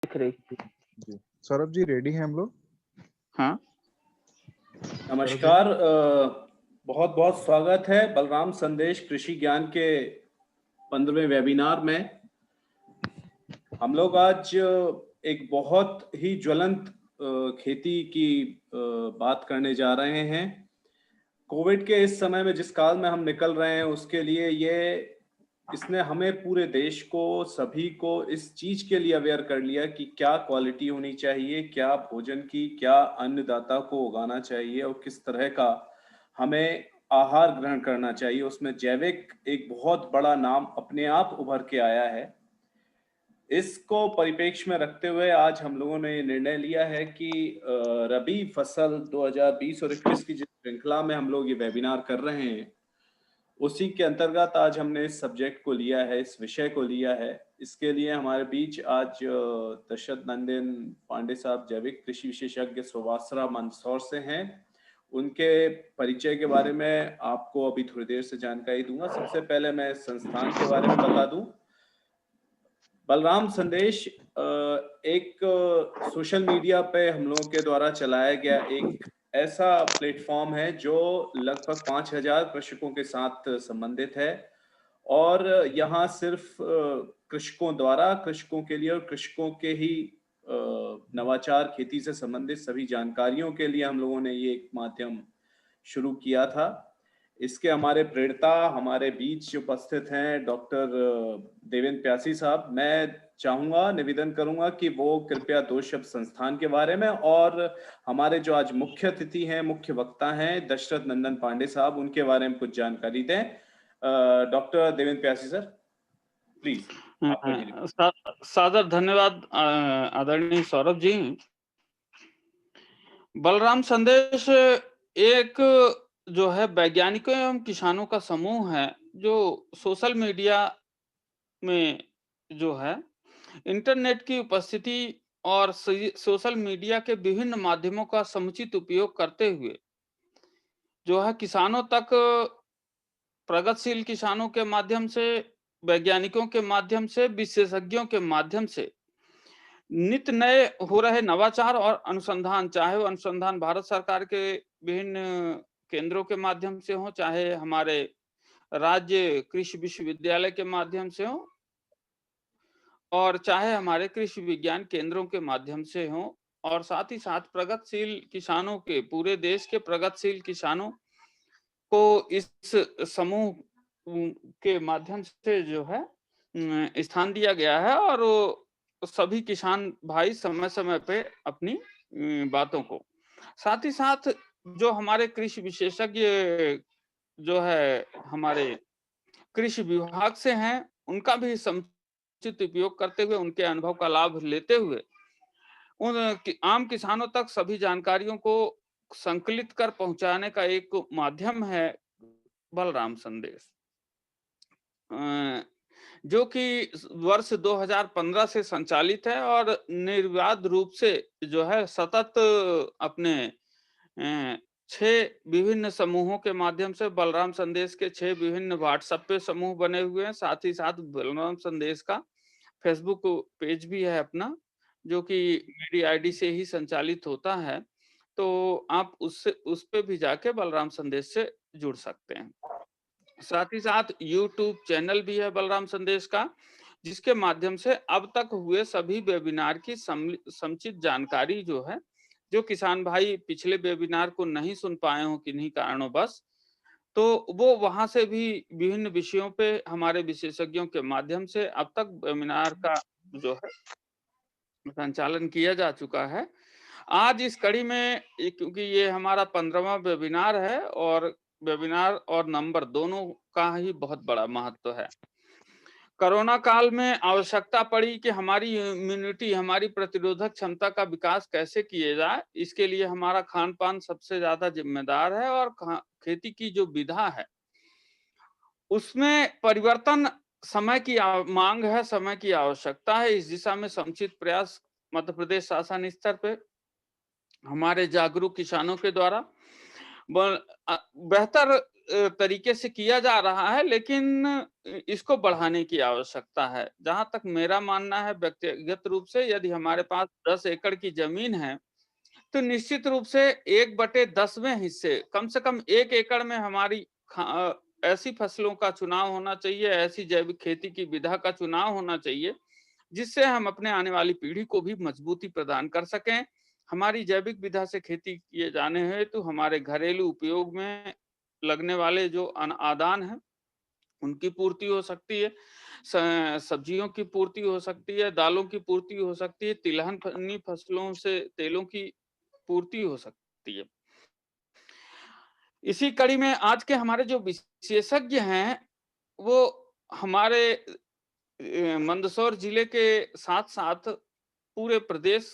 दिख रही। जी सौरभ जी रेडी हैं हम लोग। हाँ नमस्कार, बहुत बहुत स्वागत है बलराम संदेश कृषि ज्ञान के 15वें वेबिनार में। हम लोग आज एक बहुत ही ज्वलंत खेती की बात करने जा रहे हैं। कोविड के इस समय में जिस काल में हम निकल रहे हैं उसके लिए इसने हमें पूरे देश को, सभी को इस चीज के लिए अवेयर कर लिया कि क्या क्वालिटी होनी चाहिए, क्या भोजन की, क्या अन्नदाता को उगाना चाहिए और किस तरह का हमें आहार ग्रहण करना चाहिए। उसमें जैविक एक बहुत बड़ा नाम अपने आप उभर के आया है। इसको परिप्रेक्ष्य में रखते हुए आज हम लोगों ने ये निर्णय लिया है कि रबी फसल 2020 और 21 की जिस श्रृंखला में हम लोग ये वेबिनार कर रहे हैं उसी के अंतर्गत आज हमने इस सब्जेक्ट को लिया है, इस विषय को लिया है। इसके लिए हमारे बीच आज दशरथ नंदन पांडे साहब जैविक कृषि विशेषज्ञ सुवासरा मंदसौर से हैं। उनके परिचय के बारे में आपको अभी थोड़ी देर से जानकारी दूंगा। सबसे पहले मैं संस्थान के बारे में बता दूं। बलराम संदेश एक सोशल मीडिया पे हम लोगों के द्वारा चलाया गया एक ऐसा प्लेटफॉर्म है जो लगभग 5000 कृषकों के साथ संबंधित है और यहाँ सिर्फ कृषकों द्वारा, कृषकों के लिए और कृषकों के ही नवाचार, खेती से संबंधित सभी जानकारियों के लिए हम लोगों ने ये एक माध्यम शुरू किया था। इसके हमारे प्रेरणा हमारे बीच उपस्थित हैं डॉक्टर देवेंद्र प्यासी साहब। मैं चाहूंगा, निवेदन करूंगा कि वो कृपया 2 शब्द संस्थान के बारे में और हमारे जो आज मुख्य अतिथि हैं, मुख्य वक्ता हैं दशरथ नंदन पांडे साहब, उनके बारे में कुछ जानकारी दें। डॉक्टर देवेंद्र प्यासी सर, प्लीज। सादर धन्यवाद आदरणीय सौरभ जी। बलराम संदेश एक जो है वैज्ञानिकों एवं किसानों का समूह है जो सोशल मीडिया में जो है इंटरनेट की उपस्थिति और सोशल मीडिया के विभिन्न माध्यमों का समुचित उपयोग करते हुए जो है किसानों तक, प्रगतिशील किसानों के माध्यम से, वैज्ञानिकों के माध्यम से, विशेषज्ञों के माध्यम से नित्य नए हो रहे नवाचार और अनुसंधान, चाहे वो अनुसंधान भारत सरकार के विभिन्न केंद्रों के माध्यम से हो, चाहे हमारे राज्य कृषि विश्वविद्यालय के माध्यम से हो और चाहे हमारे कृषि विज्ञान केंद्रों के माध्यम से हो, और साथ ही साथ प्रगतिशील किसानों के, पूरे देश के प्रगतिशील किसानों को इस समूह के माध्यम से जो है स्थान दिया गया है और सभी किसान भाई समय समय पे अपनी बातों को, साथ ही साथ जो हमारे कृषि विशेषज्ञ जो है हमारे कृषि विभाग से हैं, उनका भी समुचित उपयोग करते हुए, उनके अनुभव का लाभ लेते हुए उन आम किसानों तक सभी जानकारियों को संकलित कर पहुंचाने का एक माध्यम है बलराम संदेश, जो कि वर्ष 2015 से संचालित है और निर्विवाद रूप से जो है सतत अपने 6 विभिन्न समूहों के माध्यम से, बलराम संदेश के 6 विभिन्न व्हाट्सएप पे समूह बने हुए हैं। साथ ही साथ बलराम संदेश का फेसबुक पेज भी है अपना, जो कि मेरी आईडी से ही संचालित होता है, तो आप उस पे भी जाके बलराम संदेश से जुड़ सकते हैं। साथ ही साथ यूट्यूब चैनल भी है बलराम संदेश का, जिसके माध्यम से अब तक हुए सभी वेबिनार की समुचित जानकारी जो है, जो किसान भाई पिछले वेबिनार को नहीं सुन पाए हो किन्हीं कारणों बस, तो वो वहां से भी विभिन्न विषयों पे हमारे विशेषज्ञों के माध्यम से अब तक वेबिनार का जो है संचालन किया जा चुका है। आज इस कड़ी में क्योंकि ये हमारा 15वां वेबिनार है और वेबिनार और नंबर दोनों का ही बहुत बड़ा महत्व है। कोरोना काल में आवश्यकता पड़ी कि हमारी इम्यूनिटी, हमारी प्रतिरोधक क्षमता का विकास कैसे किया जाए, इसके लिए हमारा खान पान सबसे ज्यादा जिम्मेदार है और खेती की जो विधा है उसमें परिवर्तन समय की मांग है, समय की आवश्यकता है। इस दिशा में समुचित प्रयास मध्य प्रदेश शासन स्तर पे हमारे जागरूक किसानों के द्वारा बेहतर तरीके से किया जा रहा है, लेकिन इसको बढ़ाने की आवश्यकता है। जहाँ तक मेरा मानना है व्यक्तिगत रूप से, यदि हमारे पास 10 एकड़ की ज़मीन है, तो निश्चित रूप से 1/10वें हिस्से, कम से कम 1 एकड़ में हमारी ऐसी फसलों का चुनाव होना चाहिए, ऐसी जैविक खेती की विधा का चुनाव होना चाहिए, जिससे हम अपने आने वाली पीढ़ी को भी मजबूती प्रदान कर सकें। हमारी जैविक विधा से खेती किए जाने हेतु हमारे घरेलू उपयोग में लगने वाले जो आदान हैं, उनकी पूर्ति हो सकती है, सब्जियों की पूर्ति हो सकती है, दालों की पूर्ति हो सकती है, तिलहनी फसलों से तेलों की पूर्ति हो सकती है। इसी कड़ी में आज के हमारे जो विशेषज्ञ हैं, वो हमारे मंदसौर जिले के साथ-साथ पूरे प्रदेश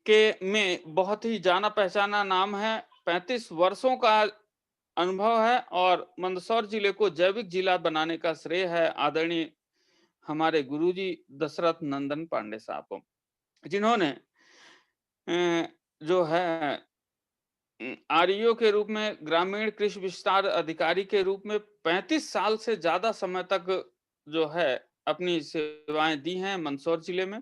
के में बहुत ही जाना पहचाना नाम है। 35 वर्षों का अनुभव है और मंदसौर जिले को जैविक जिला बनाने का श्रेय है आदरणीय हमारे गुरुजी दशरथ नंदन पांडे साहब को, जिन्होंने जो है आरईओ के रूप में, ग्रामीण कृषि विस्तार अधिकारी के रूप में 35 साल से ज्यादा समय तक जो है अपनी सेवाएं दी हैं मंदसौर जिले में।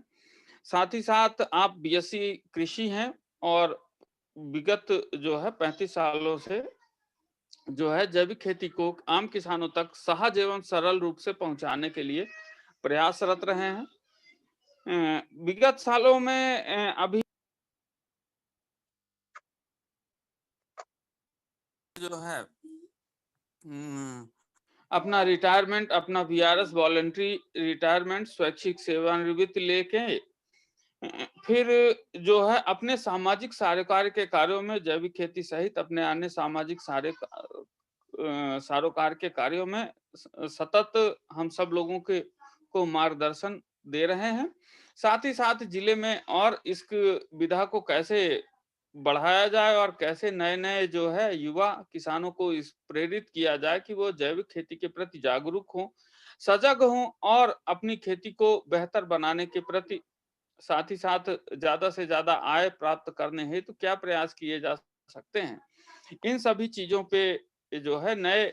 साथ ही साथ आप बीएससी कृषि हैं और विगत जो है 35 सालों से जो है जैविक खेती को आम किसानों तक सहज एवं सरल रूप से पहुंचाने के लिए प्रयासरत रहे हैं। विगत सालों में अभी जो है अपना रिटायरमेंट, अपना वीआरएस वॉलंटरी रिटायरमेंट, स्वैच्छिक सेवानिवृत्ति लेके फिर जो है अपने सामाजिक सारोकार के कार्यों में जैविक खेती सहित अपने अन्य सामाजिक सारोकार के कार्यों में सतत हम सब लोगों के को मार्गदर्शन दे रहे हैं। साथ ही साथ जिले में और इस विधा को कैसे बढ़ाया जाए और कैसे नए-नए जो है युवा किसानों को इस प्रेरित किया जाए कि वो जैविक खेती के प्रति जागरूक हों, सजग हों और अपनी खेती को बेहतर बनाने के प्रति साथ ही साथ ज्यादा से ज्यादा आय प्राप्त करने हेतु क्या प्रयास किए जा सकते हैं। इन सभी चीजों पे जो है नए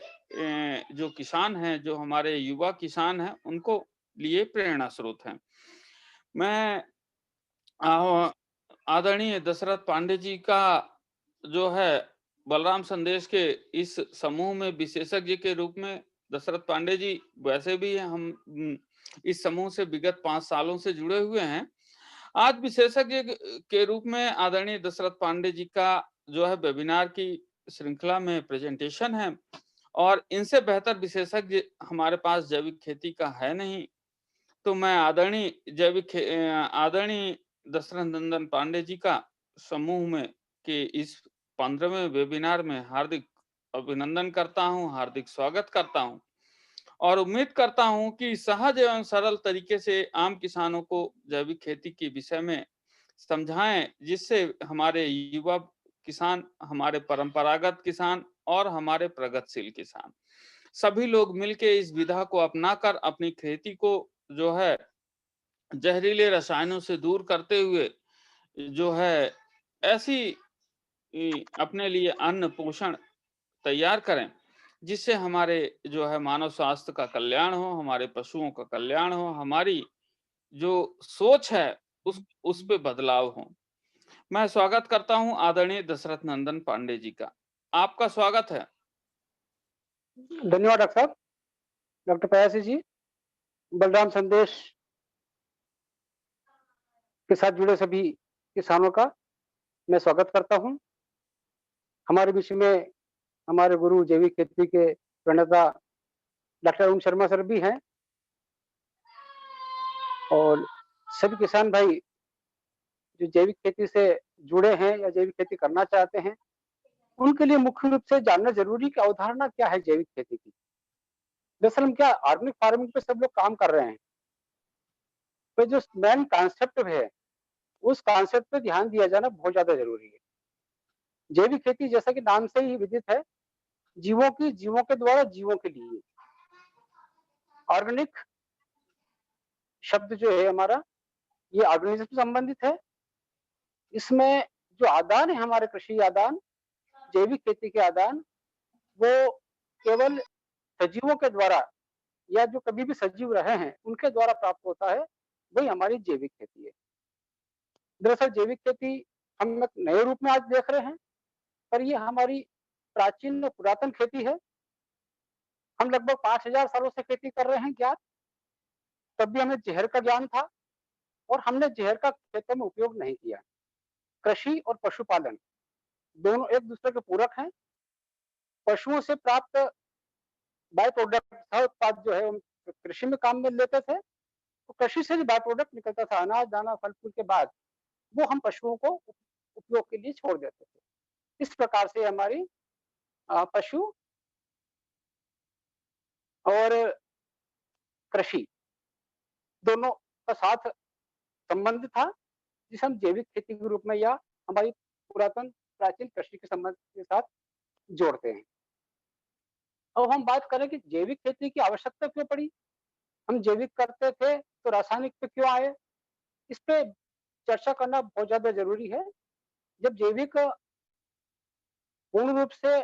जो किसान हैं, जो हमारे युवा किसान हैं, उनको लिए प्रेरणा स्रोत हैं। मैं आदरणीय दशरथ पांडे जी का जो है बलराम संदेश के इस समूह में विशेषज्ञ के रूप में, दशरथ पांडे जी वैसे भी हम इस समूह से विगत 5 सालों से जुड़े हुए हैं। आज विशेषज्ञ के रूप में आदरणीय दशरथ पांडे जी का जो है वेबिनार की श्रृंखला में प्रेजेंटेशन है और इनसे बेहतर विशेषज्ञ हमारे पास जैविक खेती का है नहीं। तो मैं आदरणीय दशरथ नंदन पांडे जी का समूह में के इस 15वें वेबिनार में हार्दिक अभिनंदन करता हूं, हार्दिक स्वागत करता हूं और उम्मीद करता हूं कि सहज एवं सरल तरीके से आम किसानों को जैविक खेती के विषय में समझाएं, जिससे हमारे युवा किसान, हमारे परंपरागत किसान और हमारे प्रगतिशील किसान सभी लोग मिलकर इस विधा को अपनाकर अपनी खेती को जो है जहरीले रसायनों से दूर करते हुए जो है ऐसी अपने लिए अन्न पोषण तैयार करें, जिससे हमारे जो है मानव स्वास्थ्य का कल्याण हो, हमारे पशुओं का कल्याण हो, हमारी जो सोच है उस पे बदलाव हो। मैं स्वागत करता हूं आदरणीय दशरथ नंदन पांडे जी का। आपका स्वागत है। धन्यवाद डॉक्टर साहब, डॉक्टर पयासी जी। बलराम संदेश के साथ जुड़े सभी किसानों का मैं स्वागत करता हूं। हमारे बीच में हमारे गुरु जैविक खेती के प्रणेता डॉक्टर ओम शर्मा सर भी हैं और सभी किसान भाई जो जैविक खेती से जुड़े हैं या जैविक खेती करना चाहते हैं, उनके लिए मुख्य रूप से जानना जरूरी कि अवधारणा क्या है जैविक खेती की। दरअसल हम क्या ऑर्गेनिक फार्मिंग पे सब लोग काम कर रहे हैं, तो जो मेन कॉन्सेप्ट है उस कॉन्सेप्ट पे ध्यान दिया जाना बहुत ज्यादा जरूरी है। जैविक खेती जैसा कि नाम से ही विदित है, जीवों के द्वारा जीवों के लिए। ऑर्गेनिक शब्द जो है हमारा, ये ऑर्गेनिज्म से संबंधित है। इसमें जो आदान है हमारे कृषि आदान, जैविक खेती के आदान, वो केवल सजीवों के द्वारा या जो कभी भी सजीव रहे हैं उनके द्वारा प्राप्त होता है, वही हमारी जैविक खेती है। दरअसल जैविक खेती हम एक नए रूप में आज देख रहे हैं, पर ये हमारी प्राचीन और पुरातन खेती है। हम लगभग 5000 सालों से खेती कर रहे हैं ज्ञात। तब भी हमें जहर का ज्ञान था और हमने जहर का खेतों में उपयोग नहीं किया। कृषि और पशुपालन दोनों एक दूसरे के पूरक हैं। पशुओं से प्राप्त बाय प्रोडक्ट सह उत्पाद जो है हम कृषि में काम में लेते थे, तो कृषि से जो बाय प्रोडक्ट निकलता था अनाज दाना फल फूल के बाद, वो हम पशुओं को उपयोग के लिए छोड़ देते थे। इस प्रकार से हमारी पशु और कृषि दोनों का साथ संबंध था, जिसे हम जैविक खेती के रूप में या हमारी पुरातन प्राचीन कृषि के संबंध के साथ जोड़ते हैं। अब हम बात करें कि जैविक खेती की आवश्यकता क्यों पड़ी? हम जैविक करते थे तो रासायनिक पे क्यों आए? इस पे चर्चा करना बहुत ज्यादा जरूरी है। जब जैविक पूर्ण रूप से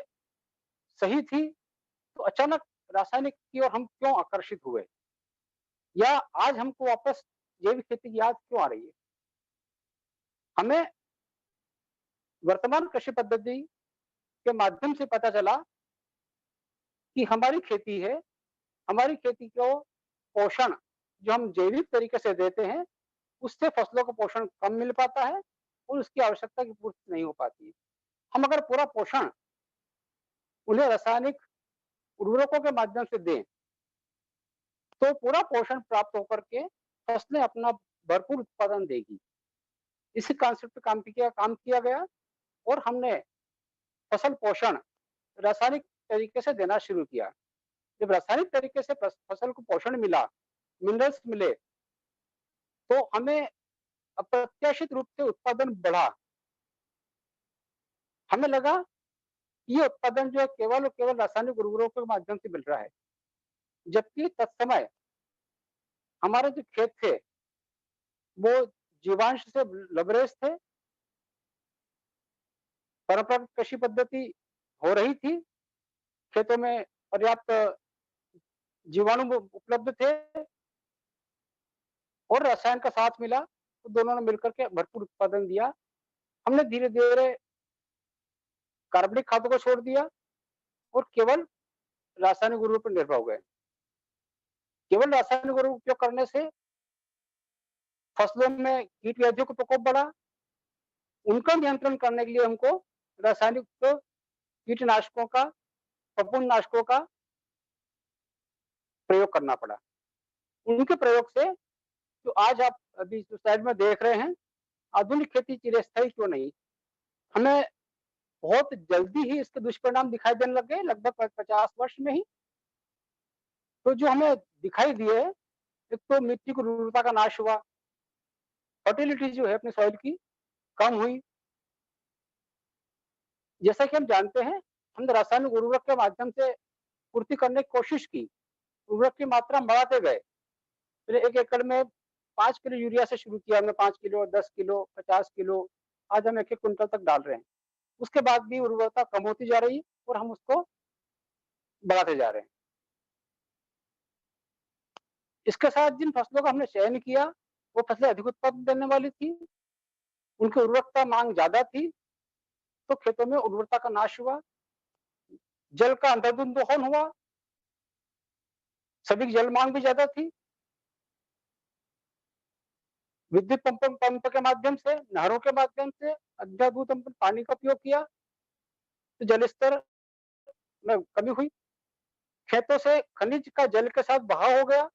सही थी, तो अचानक रासायनिक की ओर हम क्यों आकर्षित हुए? या आज हमको वापस जैविक खेती की याद क्यों आ रही है? हमें वर्तमान कृषि पद्धति के माध्यम से पता चला कि हमारी खेती है, हमारी खेती को पोषण जो हम जैविक तरीके से देते हैं, उससे फसलों को पोषण कम मिल पाता है और उसकी आवश्यकता की पूर्ति नहीं हो पाती है। हम अगर पूरा पोषण उन्हें रासायनिक उर्वरकों के माध्यम से दें, तो पूरा पोषण प्राप्त होकर के फसलें अपना भरपूर उत्पादन देगी। इसी कॉन्सेप्ट पे काम किया गया और हमने फसल पोषण रासायनिक तरीके से देना शुरू किया। जब रासायनिक तरीके से फसल को पोषण मिला, मिनरल्स मिले, तो हमें अप्रत्याशित रूप से उत्पादन बढ़ा। हमें लगा ये उत्पादन जो है केवल और केवल रासायनिक उर्वरकों के माध्यम से मिल रहा है, जबकि तत्समय हमारे जो खेत थे वो जीवांश से लबरेज थे। परंपरागत कृषि पद्धति हो रही थी, खेतों में पर्याप्त जीवाणु उपलब्ध थे और रसायन का साथ मिला, तो दोनों ने मिलकर के भरपूर उत्पादन दिया। हमने धीरे धीरे कार्बनिक खादों को छोड़ दिया और केवल रासायनिक उर्वरक पर निर्भर हो गए। केवल रासायनिक उर्वरक उपयोग करने से फसलों में कीट व्याधियों का प्रकोप बढ़ा। उनका नियंत्रण करने के लिए हमको रासायनिक कीटनाशकों का, फफूंदनाशकों का प्रयोग करना पड़ा। उनके प्रयोग से जो आज आप अभी जो स्लाइड में देख रहे हैं, आधुनिक खेती चिरस्थायी क्यों नहीं? हमें बहुत जल्दी ही इसके दुष्परिणाम दिखाई देने लग गए, लगभग 50 वर्ष में ही। तो जो हमें दिखाई दिए, एक तो मिट्टी की उर्वरता का नाश हुआ, फर्टिलिटी जो है अपनी सॉइल की कम हुई। जैसा कि हम जानते हैं, हमने रासायनिक उर्वरक के माध्यम से पूर्ति करने की कोशिश की, उर्वरक की मात्रा बढ़ाते गए। फिर 1 एकड़ में 5 किलो यूरिया से शुरू किया हमने, 5 किलो, 10 किलो, 50 किलो, आज हम 1-1 क्विंटल तक डाल रहे हैं। उसके बाद भी उर्वरता कम होती जा रही है और हम उसको बढ़ाते जा रहे हैं। इसके साथ जिन फसलों का हमने चयन किया, वो फसलें अधिक उत्पादन देने वाली थी, उनकी उर्वरकता मांग ज्यादा थी, तो खेतों में उर्वरता का नाश हुआ, जल का अंधाधुंध दोहन हुआ, सभी की जल मांग भी ज्यादा थी। विद्युत पंप के माध्यम से, नहरों के माध्यम से अंधाधुंध हमने पानी का उपयोग किया, तो जल स्तर में कमी हुई। खेतों से खनिज का जल के साथ बहाव हो गया,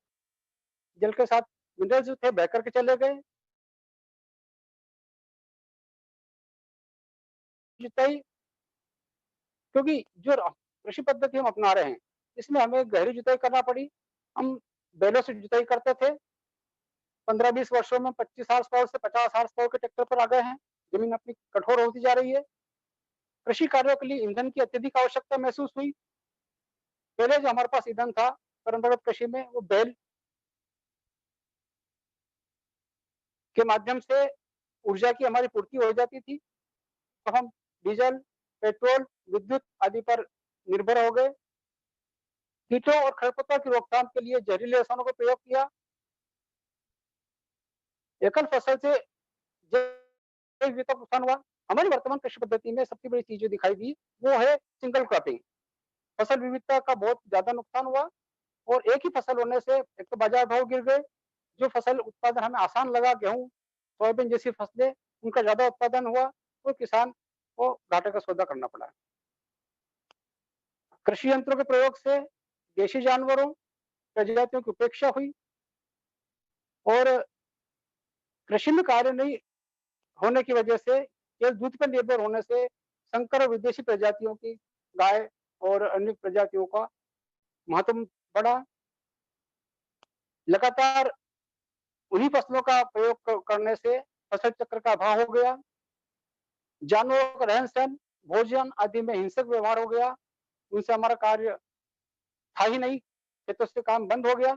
जल के साथ मिनरल्स जो थे बह करके चले गए। जुताई, क्योंकि जो कृषि पद्धति हम अपना रहे हैं, इसमें हमें गहरी जुताई करना पड़ी। हम बैलों से जुताई करते थे, 15-20 वर्षों में 25 हॉर्स पावर से 50 हॉर्स पावर के ट्रैक्टर पर आ गए हैं। जमीन अपनी कठोर होती जा रही है। कृषि कार्यों के लिए ईंधन की अत्यधिक आवश्यकता महसूस हुई। पहले जो हमारे पास ईंधन था परंपरागत कृषि में, वो बैल के माध्यम से ऊर्जा की हमारी पूर्ति हो जाती थी, तो हम डीजल, पेट्रोल, विद्युत आदि पर निर्भर हो गए। कीटों और खरपतवार की रोकथाम के लिए जहरीले रसायनों का प्रयोग किया। एकल फसल से जैव विविधता को नुकसान हुआ। हमारी वर्तमान कृषि पद्धति में सबसे बड़ी चीज जो दिखाई दी वो है सिंगल क्रॉपिंग। फसल विविधता का बहुत ज्यादा नुकसान हुआ और एक ही फसल होने से एक तो बाजार भाव गिर गए। जो फसल उत्पादन हमें आसान लगा, गेहूं सोयाबीन जैसी फसलें, उनका ज्यादा उत्पादन हुआ तो किसान को घाटे का सौदा करना पड़ा। कृषि यंत्रों के प्रयोग से देशी जानवरों प्रजातियों की उपेक्षा हुई और कृषि में कार्य नहीं होने की वजह से केवल दूध पर निर्भर होने से संकर और विदेशी प्रजातियों की गाय और अन्य प्रजातियों का महत्व बढ़ा। लगातार उन्हीं फसलों का प्रयोग करने से फसल चक्र का अभाव हो गया। जानवरों का रहन सहन, भोजन आदि में हिंसक व्यवहार हो गया। उनसे हमारा कार्य था ही नहीं, खेतों से काम बंद हो गया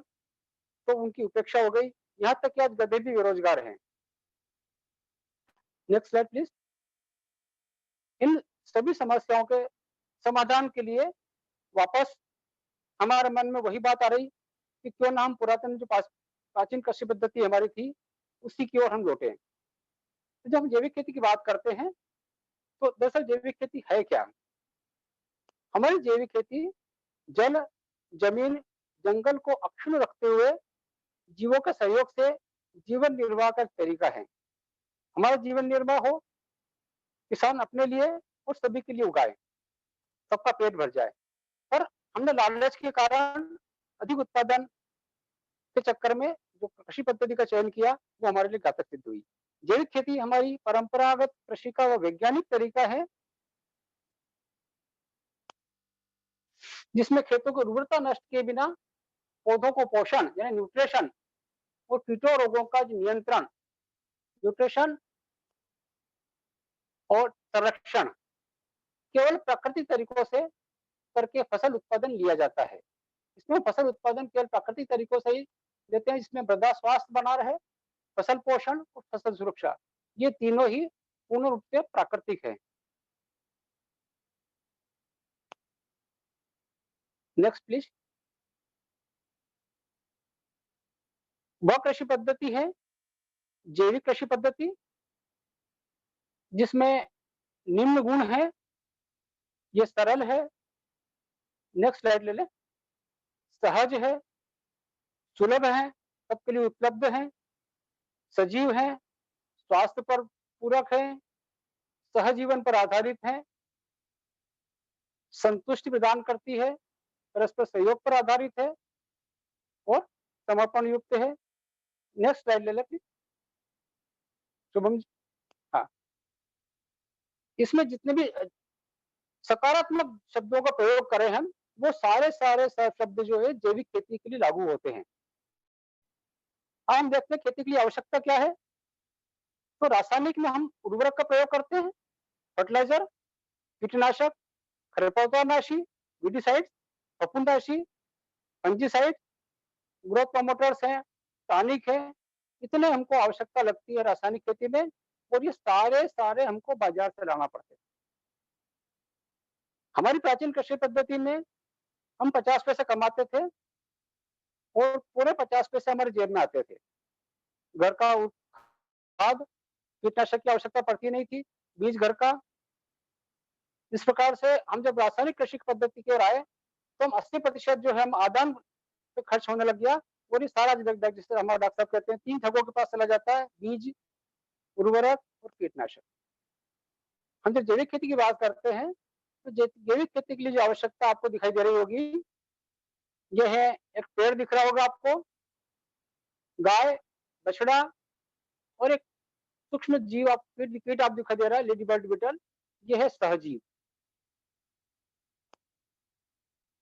तो उनकी उपेक्षा हो गई। यहाँ तक कि आज गधे भी बेरोजगार हैं। Next slide please. इन सभी समस्याओं के समाधान के लिए वापस हमारे मन में वही बात आ रही कि क्यों ना हम पुरातन जो प्राचीन कृषि पद्धति हमारी थी उसी की ओर हम लौटे। तो जब हम जैविक खेती की बात करते हैं तो दरअसल जैविक खेती है क्या? हमारी जैविक खेती जल, जमीन, जंगल को अक्षुण्ण रखते हुए जीवों के सहयोग से जीवन निर्वाह का तरीका है। हमारा जीवन निर्वाह हो, किसान अपने लिए और सभी के लिए उगाए, सबका पेट भर जाए। पर हमने लालच के कारण अधिक उत्पादन के चक्कर में जो कृषि पद्धति का चयन किया वो हमारे लिए घातक सिद्ध हुई। जैविक खेती हमारी परंपरागत कृषि का वो वैज्ञानिक तरीका है जिसमें खेतों की उर्वरता नष्ट किए बिना पौधों को पोषण यानी न्यूट्रिशन और कीटों रोगों का नियंत्रण, न्यूट्रिशन और संरक्षण केवल प्राकृतिक तरीकों से करके फसल उत्पादन लिया जाता है। इसमें फसल उत्पादन केवल प्राकृतिक तरीकों से ही लेते हैं जिसमें मृदा स्वास्थ्य बना रहे, फसल पोषण और फसल सुरक्षा, ये तीनों ही पूर्ण रूप से प्राकृतिक है। Next please. वह कृषि पद्धति है जैविक कृषि पद्धति जिसमें निम्न गुण है, ये सरल है, नेक्स्ट स्लाइड ले ले, सहज है, सुलभ है, सबके लिए उपलब्ध है, सजीव है, स्वास्थ्य पर पूरक है, सहजीवन पर आधारित है, संतुष्टि प्रदान करती है, परस्पर सहयोग पर आधारित है और समर्पण युक्त है। नेक्स्ट स्लाइड ले ले प्लीज शुभम जी। हाँ, इसमें जितने भी सकारात्मक शब्दों का प्रयोग करें हम, वो सारे शब्द जो है जैविक खेती के लिए लागू होते हैं। हम देखते हैं खेती के लिए आवश्यकता क्या है। तो रासायनिक में हम उर्वरक का प्रयोग करते हैं, फर्टिलाइजर, कीटनाशक, खरपतवारनाशी, वीडिसाइड्स, फफूंदनाशी, फंजीसाइड, ग्रोथ प्रमोटर्स हैं, टॉनिक है, इतने हमको आवश्यकता लगती है रासायनिक खेती में और ये सारे हमको बाजार से लाना पड़ते हैं। हमारी प्राचीन कृषि पद्धति में हम 50 पैसे कमाते थे और पूरे 50 पैसे हमारे जेब में आते थे। घर का खाद, कीटनाशक की आवश्यकता पड़ती नहीं थी, बीज घर का। इस प्रकार से हम जब रासायनिक कृषि पद्धति की ओर आए तो हम 80% जो है हम आदान पे खर्च होने लग गया और ये सारा जिसे हमारे डॉक्टर साहब कहते हैं 3 ठगों के पास चला जाता है, बीज, उर्वरक और कीटनाशक। हम जब जैविक खेती की बात करते हैं तो जैविक खेती के लिए जो आवश्यकता आपको दिखाई दे रही होगी, यह है एक पेड़ दिख रहा होगा आपको, गाय, बछड़ा और एक सूक्ष्म जीव आप कीट आप दिखाई दे रहा है, लेडी बर्ड बीटल, यह है सहजीव।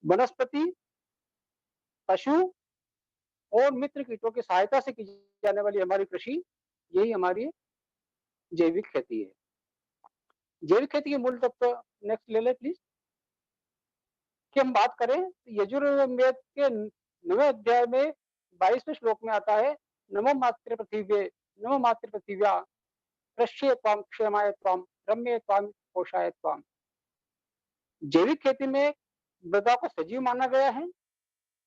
वनस्पति, पशु और मित्र कीटों की सहायता से की जाने वाली हमारी कृषि, यही हमारी जैविक खेती है। जैविक खेती के मूल तत्व नेक्स्ट ले ले प्लीज। कि हम बात करें यजुर्वेद के 9वें अध्याय में 22वें श्लोक में आता है, नमो मातृ पृथिव्ये, नमो मातृ पृथिव्या, कृष्ये त्वाम क्षेमाय त्वाम, रम्ये त्वाम पोषाय त्वाम। जैविक खेती में मृदा को सजीव माना गया है,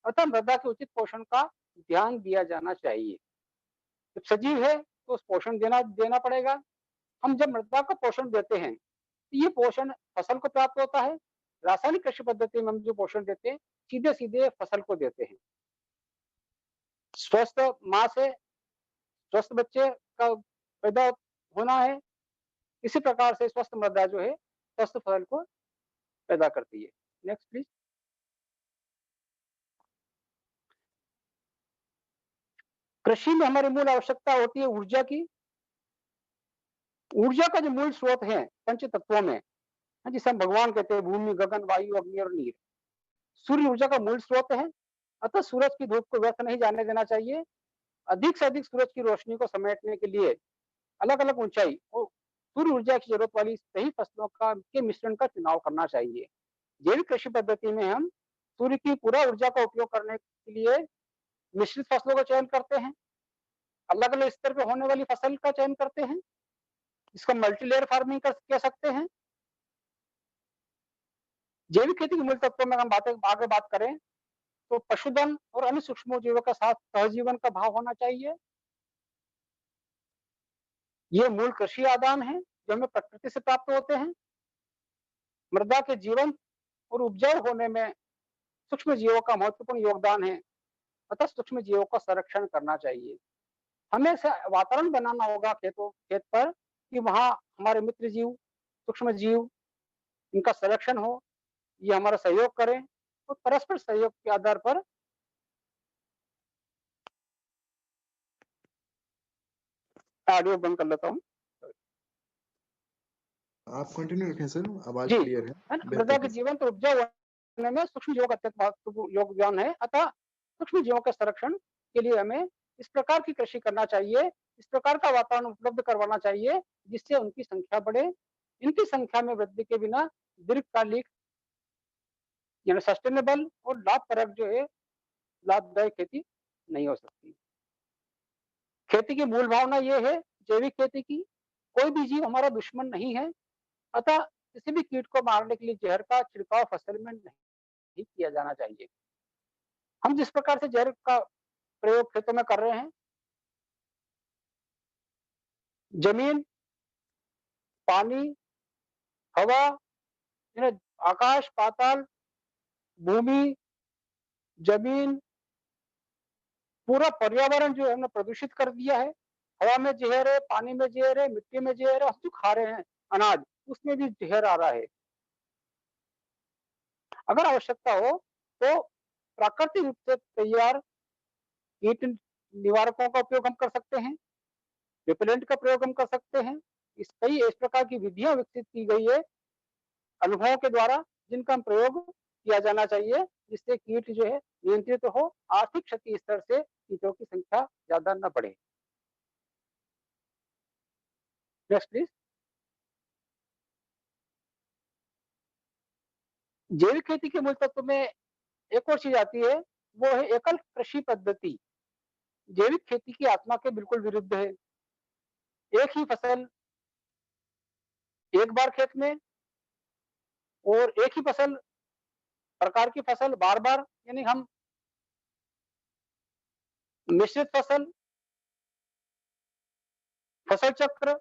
अतः मृदा के उचित पोषण का ध्यान दिया जाना चाहिए। जब सजीव है तो उस पोषण देना देना पड़ेगा। हम जब मृदा को पोषण देते हैं तो ये पोषण फसल को प्राप्त होता है। रासायनिक कृषि पद्धति में हम जो पोषण देते हैं सीधे सीधे फसल को देते हैं। स्वस्थ माँ से स्वस्थ बच्चे का पैदा होना है, इसी प्रकार से स्वस्थ मृदा जो है स्वस्थ फसल को पैदा करती है। Next please. कृषि में हमारी मूल आवश्यकता होती है ऊर्जा की। ऊर्जा का जो मूल स्रोत है पंच तत्वों में, जिसे हम भगवान कहते हैं, भूमि, गगन, वायु, अग्नि और नीर। सूर्य ऊर्जा का मूल स्रोत है, अतः सूरज की धूप को व्यर्थ नहीं जाने देना चाहिए। अधिक से अधिक सूरज की रोशनी को समेटने के लिए अलग अलग ऊंचाई और सूर्य ऊर्जा की जरूरत वाली सही फसलों का के मिश्रण का चुनाव करना चाहिए। जैविक कृषि पद्धति में हम सूर्य की पूरा ऊर्जा का उपयोग करने के लिए मिश्रित फसलों का चयन करते हैं, अलग अलग स्तर पर होने वाली फसल का चयन करते हैं। इसको मल्टीलेयर फार्मिंग कह सकते हैं। जैविक खेती के मूल तत्वों में हम आगे बात करें तो पशुधन और अन्य सूक्ष्म जीवों के साथ सहजीवन का भाव होना चाहिए। ये मूल कृषि आदान है जो हमें प्रकृति से प्राप्त होते हैं। मृदा के जीवन और उपजाऊ होने में सूक्ष्म जीवों का महत्वपूर्ण योगदान है, अतः सूक्ष्म जीवों का संरक्षण करना चाहिए। हमें ऐसा वातावरण बनाना होगा खेत पर कि वहां हमारे मित्र जीव, सूक्ष्म जीव, इनका संरक्षण हो, ये हमारा सहयोग करें और परस्पर सहयोग के आधार पर ऑडियो बंद कर लेता हूँ। आप कंटिन्यू रखें सर, आवाज जी, क्लियर है। मृदा के जीवन तो उपजाऊ होने में सूक्ष्म जीवों का अत्यंत महत्वपूर्ण योगदान है, अतः सूक्ष्म जीवों के संरक्षण के लिए हमें इस प्रकार की कृषि करना चाहिए, इस प्रकार का वातावरण उपलब्ध करवाना चाहिए जिससे उनकी संख्या बढ़े। इनकी संख्या में वृद्धि के बिना दीर्घकालिक यानी सस्टेनेबल और लाभप्रद जो है लाभदायक खेती नहीं हो सकती। खेती की मूल भावना ये है जैविक खेती की, कोई भी जीव हमारा दुश्मन नहीं है, अतः किसी भी कीट को मारने के लिए जहर का छिड़काव फसल में नहीं किया जाना चाहिए। हम जिस प्रकार से जहर का प्रयोग खेतों में कर रहे हैं, जमीन, पानी, हवा, आकाश, पाताल, भूमि, जमीन, पूरा पर्यावरण जो है हमने प्रदूषित कर दिया है। हवा में जहर है, पानी में जहर है, मिट्टी में जहर है, हम जो खा रहे हैं अनाज उसमें भी जहर आ रहा है। अगर आवश्यकता हो तो प्राकृतिक रूप से तैयार कीट निवारकों का उपयोग हम कर सकते हैं, रिपेलेंट का प्रयोग हम कर सकते हैं। इस प्रकार की विधियां विकसित की गई है अनुभवों के द्वारा, जिनका हम प्रयोग किया जाना चाहिए जिससे कीट जो है नियंत्रित हो, आर्थिक क्षति स्तर से कीटों की संख्या ज्यादा न बढ़े। Next please. जैविक खेती के मूल तत्व में एक और चीज आती है, वो है एकल कृषि पद्धति। जैविक खेती की आत्मा के बिल्कुल विरुद्ध है। एक ही फसल एक बार खेत में और एक ही फसल प्रकार की फसल बार बार, यानी हम मिश्रित फसल, फसल चक्र,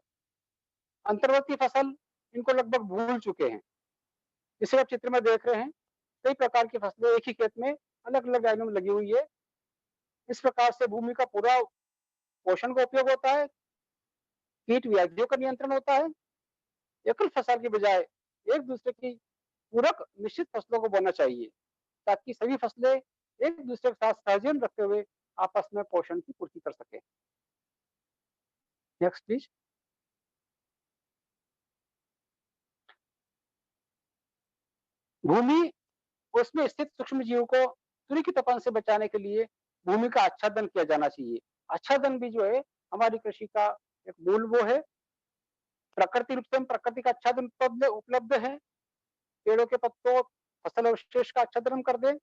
अंतर्वर्ती फसल इनको लगभग भूल चुके हैं। इसे आप चित्र में देख रहे हैं, कई प्रकार की फसलें एक ही खेत में अलग अलग लाइनों में लगी हुई है। इस प्रकार से भूमि का पूरा पोषण का उपयोग होता है, कीट व्याधियों का नियंत्रण होता है। एकल फसल की बजाय एक दूसरे की पूरक मिश्रित फसलों को बोना चाहिए ताकि सभी फसलें एक दूसरे के साथ सहजीवन रखते हुए आपस में पोषण की पूर्ति कर सके। Next please. भूमि उसमें स्थित सूक्ष्म जीवों को सूर्य की तपन से बचाने के लिए भूमि का आच्छादन किया जाना चाहिए। आच्छादन भी जो है हमारी कृषि का एक मूल वो है। प्रकृति रूप से हम प्रकृति का आच्छादन उपलब्ध है, पेड़ों के पत्तों, फसल अवशेष का आच्छादन कर दें।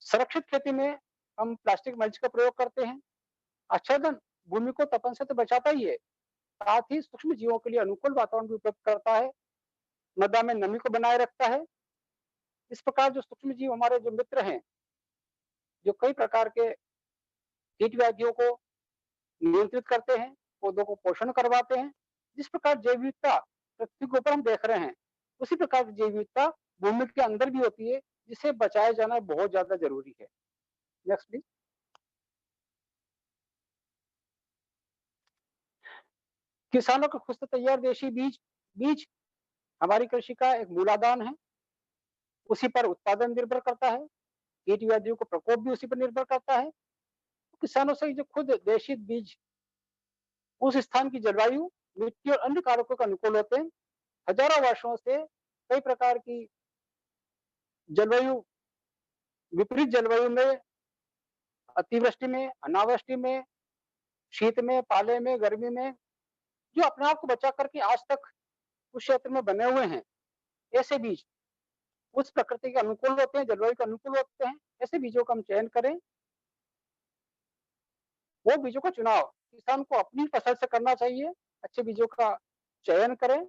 संरक्षित खेती में हम प्लास्टिक मल्च का प्रयोग करते हैं। आच्छादन भूमि को तपन से तो बचाता ही है, साथ ही सूक्ष्म जीवों के लिए अनुकूल वातावरण भी उपलब्ध करता है, मृदा में नमी को बनाए रखता है। इस प्रकार जो सूक्ष्म जीव हमारे जो मित्र हैं, जो कई प्रकार के कीट व्याधियों को नियंत्रित करते हैं, पौधों को पोषण करवाते हैं। जिस प्रकार जैव विविधता पृथ्वी के ऊपर हम देख रहे हैं, उसी प्रकार की जैव विविधता भूमि के अंदर भी होती है, जिसे बचाया जाना बहुत ज्यादा जरूरी है। Next please. किसानों के खुद से तैयार देशी बीज बीज हमारी कृषि का एक मूलाधार है। उसी पर उत्पादन निर्भर करता है, कीट व्याधियों का प्रकोप भी उसी पर निर्भर करता है। किसानों से जो खुद देशी बीज उस स्थान की जलवायु, मिट्टी और अन्य कारकों के अनुकूल होते हैं। हजारों वर्षों से कई प्रकार की जलवायु, विपरीत जलवायु में, अतिवृष्टि में, अनावृष्टि में, शीत में, पाले में, गर्मी में, जो अपने आप को बचा करके आज तक उस क्षेत्र में बने हुए हैं, ऐसे बीज उस प्रकृति के अनुकूल होते हैं, जलवायु के अनुकूल होते हैं। ऐसे बीजों का हम चयन करें। वो बीजों का चुनाव किसान को अपनी फसल से करना चाहिए। अच्छे बीजों का चयन करें।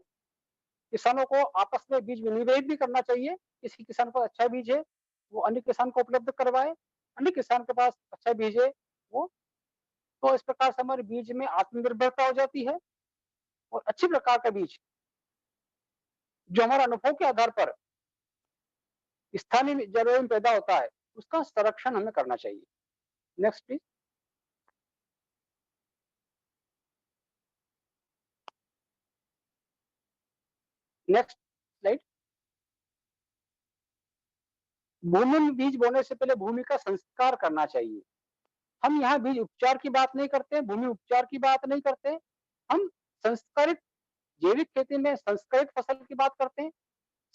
किसानों को आपस में बीज विनिमय भी करना चाहिए। किसी किसान को अच्छा बीज है, वो अन्य किसान को उपलब्ध करवाए। अन्य किसान के पास अच्छा बीज है, वो, तो इस प्रकार से हमारे बीज में आत्मनिर्भरता हो जाती है। और अच्छी प्रकार का बीज जो हमारे अनुभव के आधार पर स्थानीय जलवायु में पैदा होता है, उसका संरक्षण हमें करना चाहिए। Next please. Next slide. भूमि में बीज बोने से पहले भूमि का संस्कार करना चाहिए। हम यहाँ बीज उपचार की बात नहीं करते, भूमि उपचार की बात नहीं करते। हम संस्कारित जैविक खेती में संस्कारित फसल की बात करते हैं,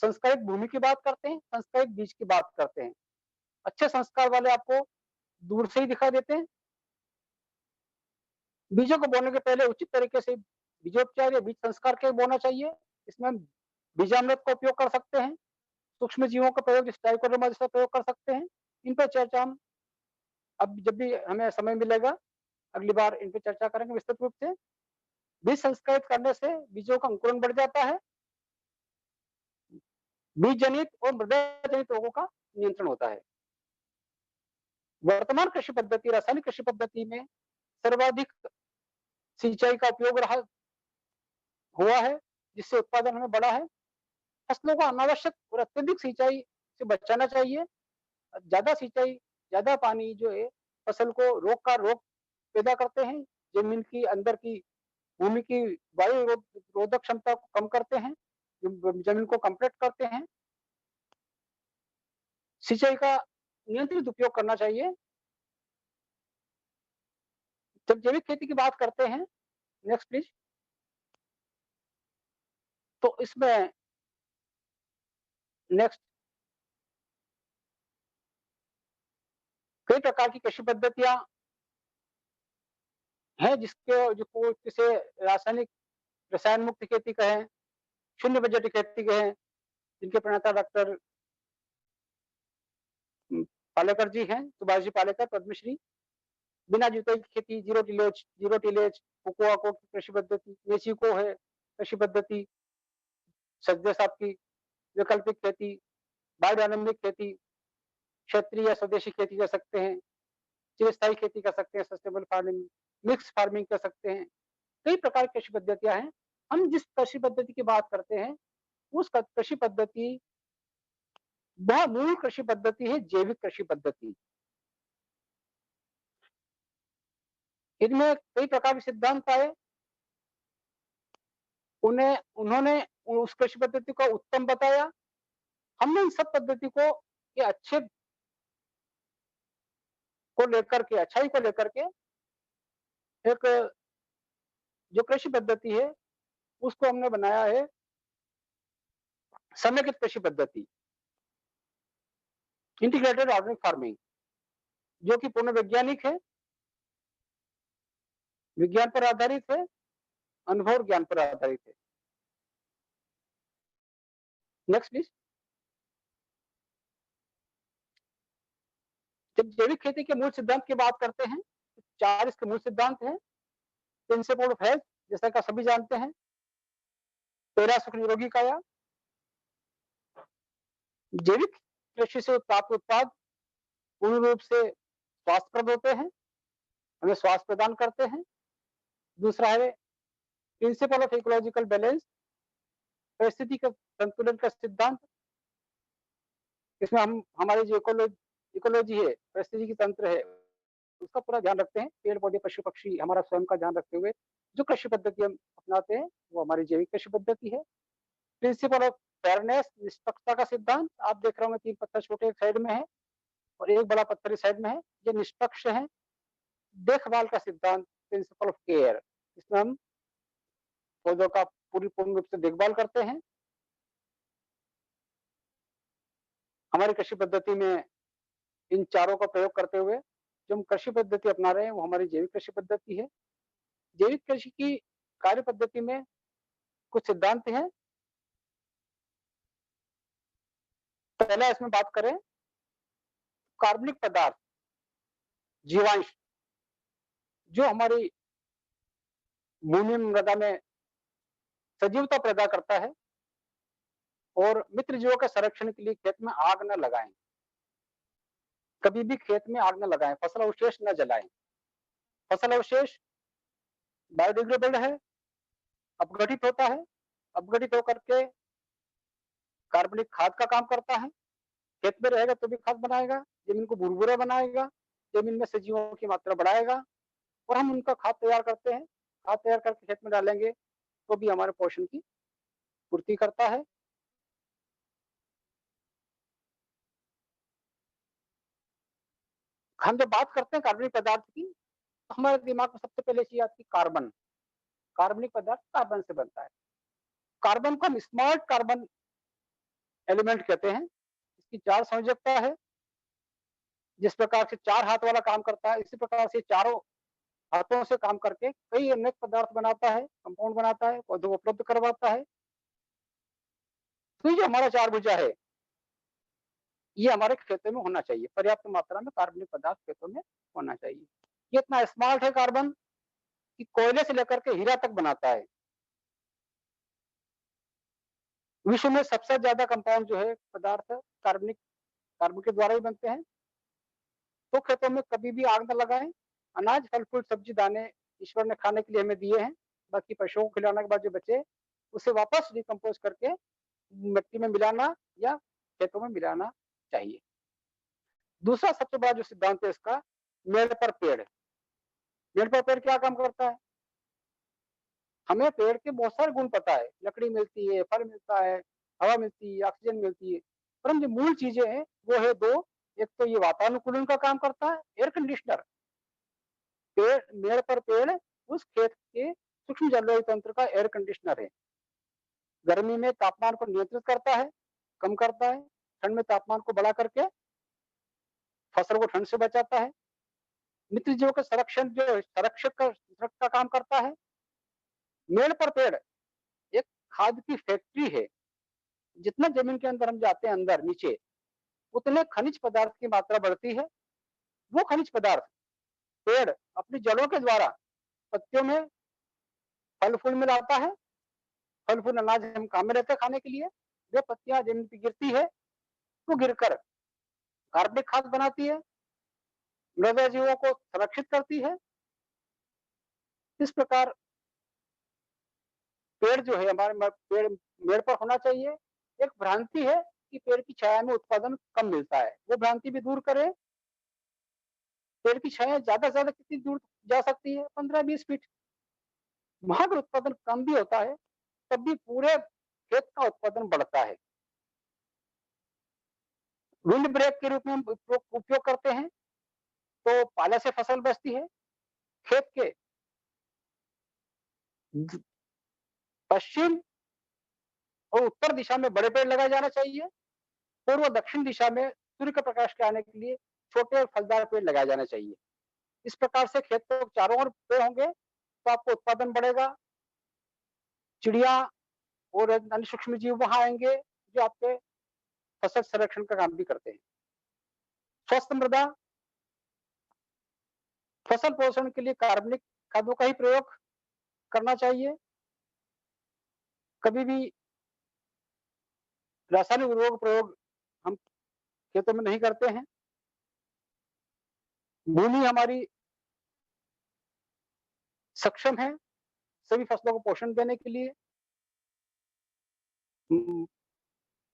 संस्कारित भूमि की बात करते हैं, संस्कारित बीज की बात करते हैं। अच्छे संस्कार वाले आपको दूर से ही दिखाई देते हैं। बीजों को बोने के पहले उचित तरीके से बीजोपचार या बीज संस्कार के बोना चाहिए। इसमें हम बीजामृत का उपयोग कर सकते हैं, सूक्ष्म जीवों का प्रयोग जैसे ट्राइकोडर्मा जैसा प्रयोग कर सकते हैं। इन पर चर्चा हम अब जब भी हमें समय मिलेगा अगली बार इन पर चर्चा करेंगे विस्तृत रूप से। बीज संस्कारित करने से बीजों का अंकुरण बढ़ जाता है, बीज जनित और मृदा जनित रोगों का नियंत्रण होता है। वर्तमान कृषि पद्धति, रासायनिक कृषि पद्धति में सर्वाधिक सिंचाई का उपयोग रहा हुआ है, जिससे उत्पादन हमें बढ़ा है। फसलों को अनावश्यक और अत्यधिक सिंचाई से बचाना चाहिए। ज्यादा सिंचाई, ज्यादा पानी जो है फसल को रोग पैदा करते हैं, जमीन की अंदर की भूमि की वायु रोधक क्षमता को कम करते हैं, जमीन को कंप्रेस करते हैं। सिंचाई का नियंत्रित उपयोग करना चाहिए। जब जैविक खेती की बात करते हैं, नेक्स्ट प्लीज, तो इसमें नेक्स्ट कई प्रकार की कृषि पद्धतियां हैं, जिसे रासायनिक रसायन मुक्त खेती कहें, शून्य बजट खेती कहें, जिनके प्रणेता डॉक्टर पालेकर जी हैं, सुभाष जी पालेकर, पद्मश्री। बिना जुताई की खेती, जीरो टिलेज, कोकोआ की कृषि पद्धति, मेक्सिको है कृषि पद्धति, सचदेव साहब की वैकल्पिक खेती, बायोडायनामिक खेती, क्षेत्रीय या स्वदेशी खेती कर सकते हैं, चिरस्थायी खेती कर सकते हैं, सस्टेनेबल फार्मिंग, मिक्स फार्मिंग कर सकते हैं। कई प्रकार की कृषि पद्धतियां हैं। हम जिस कृषि पद्धति की बात करते हैं, उस कृषि पद्धति, वह मूल कृषि पद्धति है जैविक कृषि पद्धति। इनमें कई प्रकार के सिद्धांत आए, उन्होंने उस कृषि पद्धति को उत्तम बताया। हमने इन सब पद्धति को ये अच्छे को लेकर के, अच्छाई को लेकर के एक जो कृषि पद्धति है, उसको हमने बनाया है समेकित कृषि पद्धति, इंटीग्रेटेड ऑर्गेनिक फार्मिंग, जो कि पूर्ण वैज्ञानिक है, विज्ञान पर आधारित है, अनुभव और ज्ञान पर आधारित है। Next please. जब जैविक खेती के मूल सिद्धांत की बात करते हैं, तो 4 इसके मूल सिद्धांत हैं। प्रिंसिपल ऑफ हेल्थ, जैसा कि सभी जानते हैं, पहला सुख निरोगी काया। जैविक कृषि से प्राप्त उत्पाद पूर्ण रूप से स्वास्थ्यप्रद होते हैं, हमें स्वास्थ्य प्रदान करते हैं। दूसरा है प्रिंसिपल ऑफ इकोलॉजिकल बैलेंस, परिस्थिति का संतुलन का सिद्धांत। इसमें हम हमारी जो इकोलॉजी है, परिस्थिति की तंत्र है, उसका पूरा ध्यान रखते हैं। पेड़ पौधे, पशु पक्षी, हमारा स्वयं का ध्यान रखते हुए जो कृषि पद्धति हम अपनाते हैं वो हमारी जैविक कृषि पद्धति है। प्रिंसिपल ऑफ फेयरनेस, निष्पक्षता का सिद्धांत। आप देख रहे होंगे 3 पत्थर छोटे एक साइड में है और एक बड़ा पत्थर इस साइड में है, ये निष्पक्ष है। देखभाल का सिद्धांत, प्रिंसिपल ऑफ केयर, इसमें हम पौधों का पूर्ण रूप से देखभाल करते हैं। हमारी कृषि पद्धति में इन चारों का प्रयोग करते हुए जो हम कृषि पद्धति अपना रहे हैं वो हमारी जैविक कृषि पद्धति है। जैविक कृषि की कार्य पद्धति में कुछ सिद्धांत हैं। पहला इसमें बात करें, कार्बनिक पदार्थ, जीवांश, जो हमारी भूमि मृदा में सजीवता पैदा करता है और मित्र जीवों के संरक्षण के लिए खेत में आग न लगाएं। कभी भी खेत में आग न लगाएं, फसल अवशेष न जलाएं। फसल अवशेष बायोडिग्रेडेबल है, अपघटित होता है, अपघटित होकर के कार्बनिक खाद का काम करता है। खेत में रहेगा तो भी खाद बनाएगा, जमीन को भुरभुरा बनाएगा, जमीन में सजीवों की मात्रा बढ़ाएगा और हम उनका खाद तैयार करते हैं। खाद तैयार करके खेत में डालेंगे तो भी हमारे पोषण की पूर्ति करता है। हम जब बात करते हैं कार्बनिक पदार्थ की तो हमारे दिमाग में सबसे पहले चीज आती है कार्बन। कार्बनिक पदार्थ कार्बन से बनता है। कार्बन को हम स्मार्ट कार्बन एलिमेंट कहते हैं। इसकी 4 संयोजकता है। जिस प्रकार से 4 हाथ वाला काम करता है, इसी प्रकार से चारों हाथों से काम करके कई अनेक पदार्थ बनाता है, कंपाउंड बनाता है, पौधों को उपलब्ध करवाता है। तो ये जो हमारा 4 भुजा है, ये हमारे खेतों में होना चाहिए। पर्याप्त मात्रा में कार्बनिक पदार्थ खेतों में होना चाहिए। ये इतना स्मार्ट है कार्बन कि कोयले से लेकर के हीरा तक बनाता है। विश्व में सबसे ज्यादा कंपाउंड जो है पदार्थ कार्बन के द्वारा ही बनते हैं। तो खेतों में कभी भी आग न लगाएं। अनाज, फल फूल, सब्जी, दाने ईश्वर ने खाने के लिए हमें दिए हैं। बाकी पशुओं को खिलाने के बाद जो बचे उसे वापस डिकम्पोज करके मिट्टी में मिलाना या खेतों में मिलाना चाहिए। दूसरा सबसे बड़ा जो सिद्धांत है इसका, मेड़ पर पेड़। मेड़ पर पेड़ क्या काम करता है? हमें पेड़ के बहुत सारे गुण पता है, लकड़ी मिलती है, फल मिलता है, हवा मिलती है, ऑक्सीजन मिलती है, पर जो मूल चीजें हैं वो है 2। एक तो ये वातानुकूलन का काम करता है, एयर कंडीशनर। मेड़ पर पेड़ उस खेत के सूक्ष्म जलवायु तंत्र का एयर कंडीशनर है। गर्मी में तापमान को नियंत्रित करता है, कम करता है। ठंड में तापमान को बढ़ा करके फसल को ठंड से बचाता है। मित्र जीवों के संरक्षण, जो संरक्षक का काम करता है। मेड़ पर पेड़ एक खाद की फैक्ट्री है। जितना जमीन के अंदर हम जाते हैं, अंदर नीचे, उतने खनिज पदार्थ की मात्रा बढ़ती है। वो खनिज पदार्थ पेड़ अपनी जड़ों के द्वारा पत्तियों में, फल फूल में लाता है। फल फूल अनाज हम काम में रहते हैं खाने के लिए। जो पत्तियां जमीन पर गिरती है वो गिरकर कार्बनिक खाद बनाती है, मृदा जीवों को संरक्षित करती है। इस प्रकार पेड़ जो है हमारे पेड़ मेड़ पर होना चाहिए। एक भ्रांति है कि पेड़ की छाया में उत्पादन कम मिलता है, वो भ्रांति भी दूर करें। पेड़ की छाया ज्यादा से ज्यादा कितनी दूर जा सकती है? 15-20 फीट। वहां पर उत्पादन कम भी होता है तब भी पूरे खेत का उत्पादन बढ़ता है। विंड ब्रेक के रूप में हम उपयोग करते हैं तो पाले से फसल बचती है। खेत के पश्चिम और उत्तर दिशा में बड़े पेड़ लगाए जाना चाहिए। पूर्व दक्षिण दिशा में सूर्य का प्रकाश के आने के लिए छोटे और फलदार पेड़ लगाए जाना चाहिए। इस प्रकार से खेत के चारों ओर पेड़ होंगे तो आपको उत्पादन बढ़ेगा। चिड़िया और अन्य सूक्ष्म जीव वहां आएंगे जो आपके फसल संरक्षण का काम भी करते हैं। स्वस्थ मृदा, फसल पोषण के लिए कार्बनिक खादों का ही प्रयोग करना चाहिए। कभी भी रासायनिक उर्वरक प्रयोग हम खेतों में नहीं करते हैं। भूमि हमारी सक्षम है सभी फसलों को पोषण देने के लिए।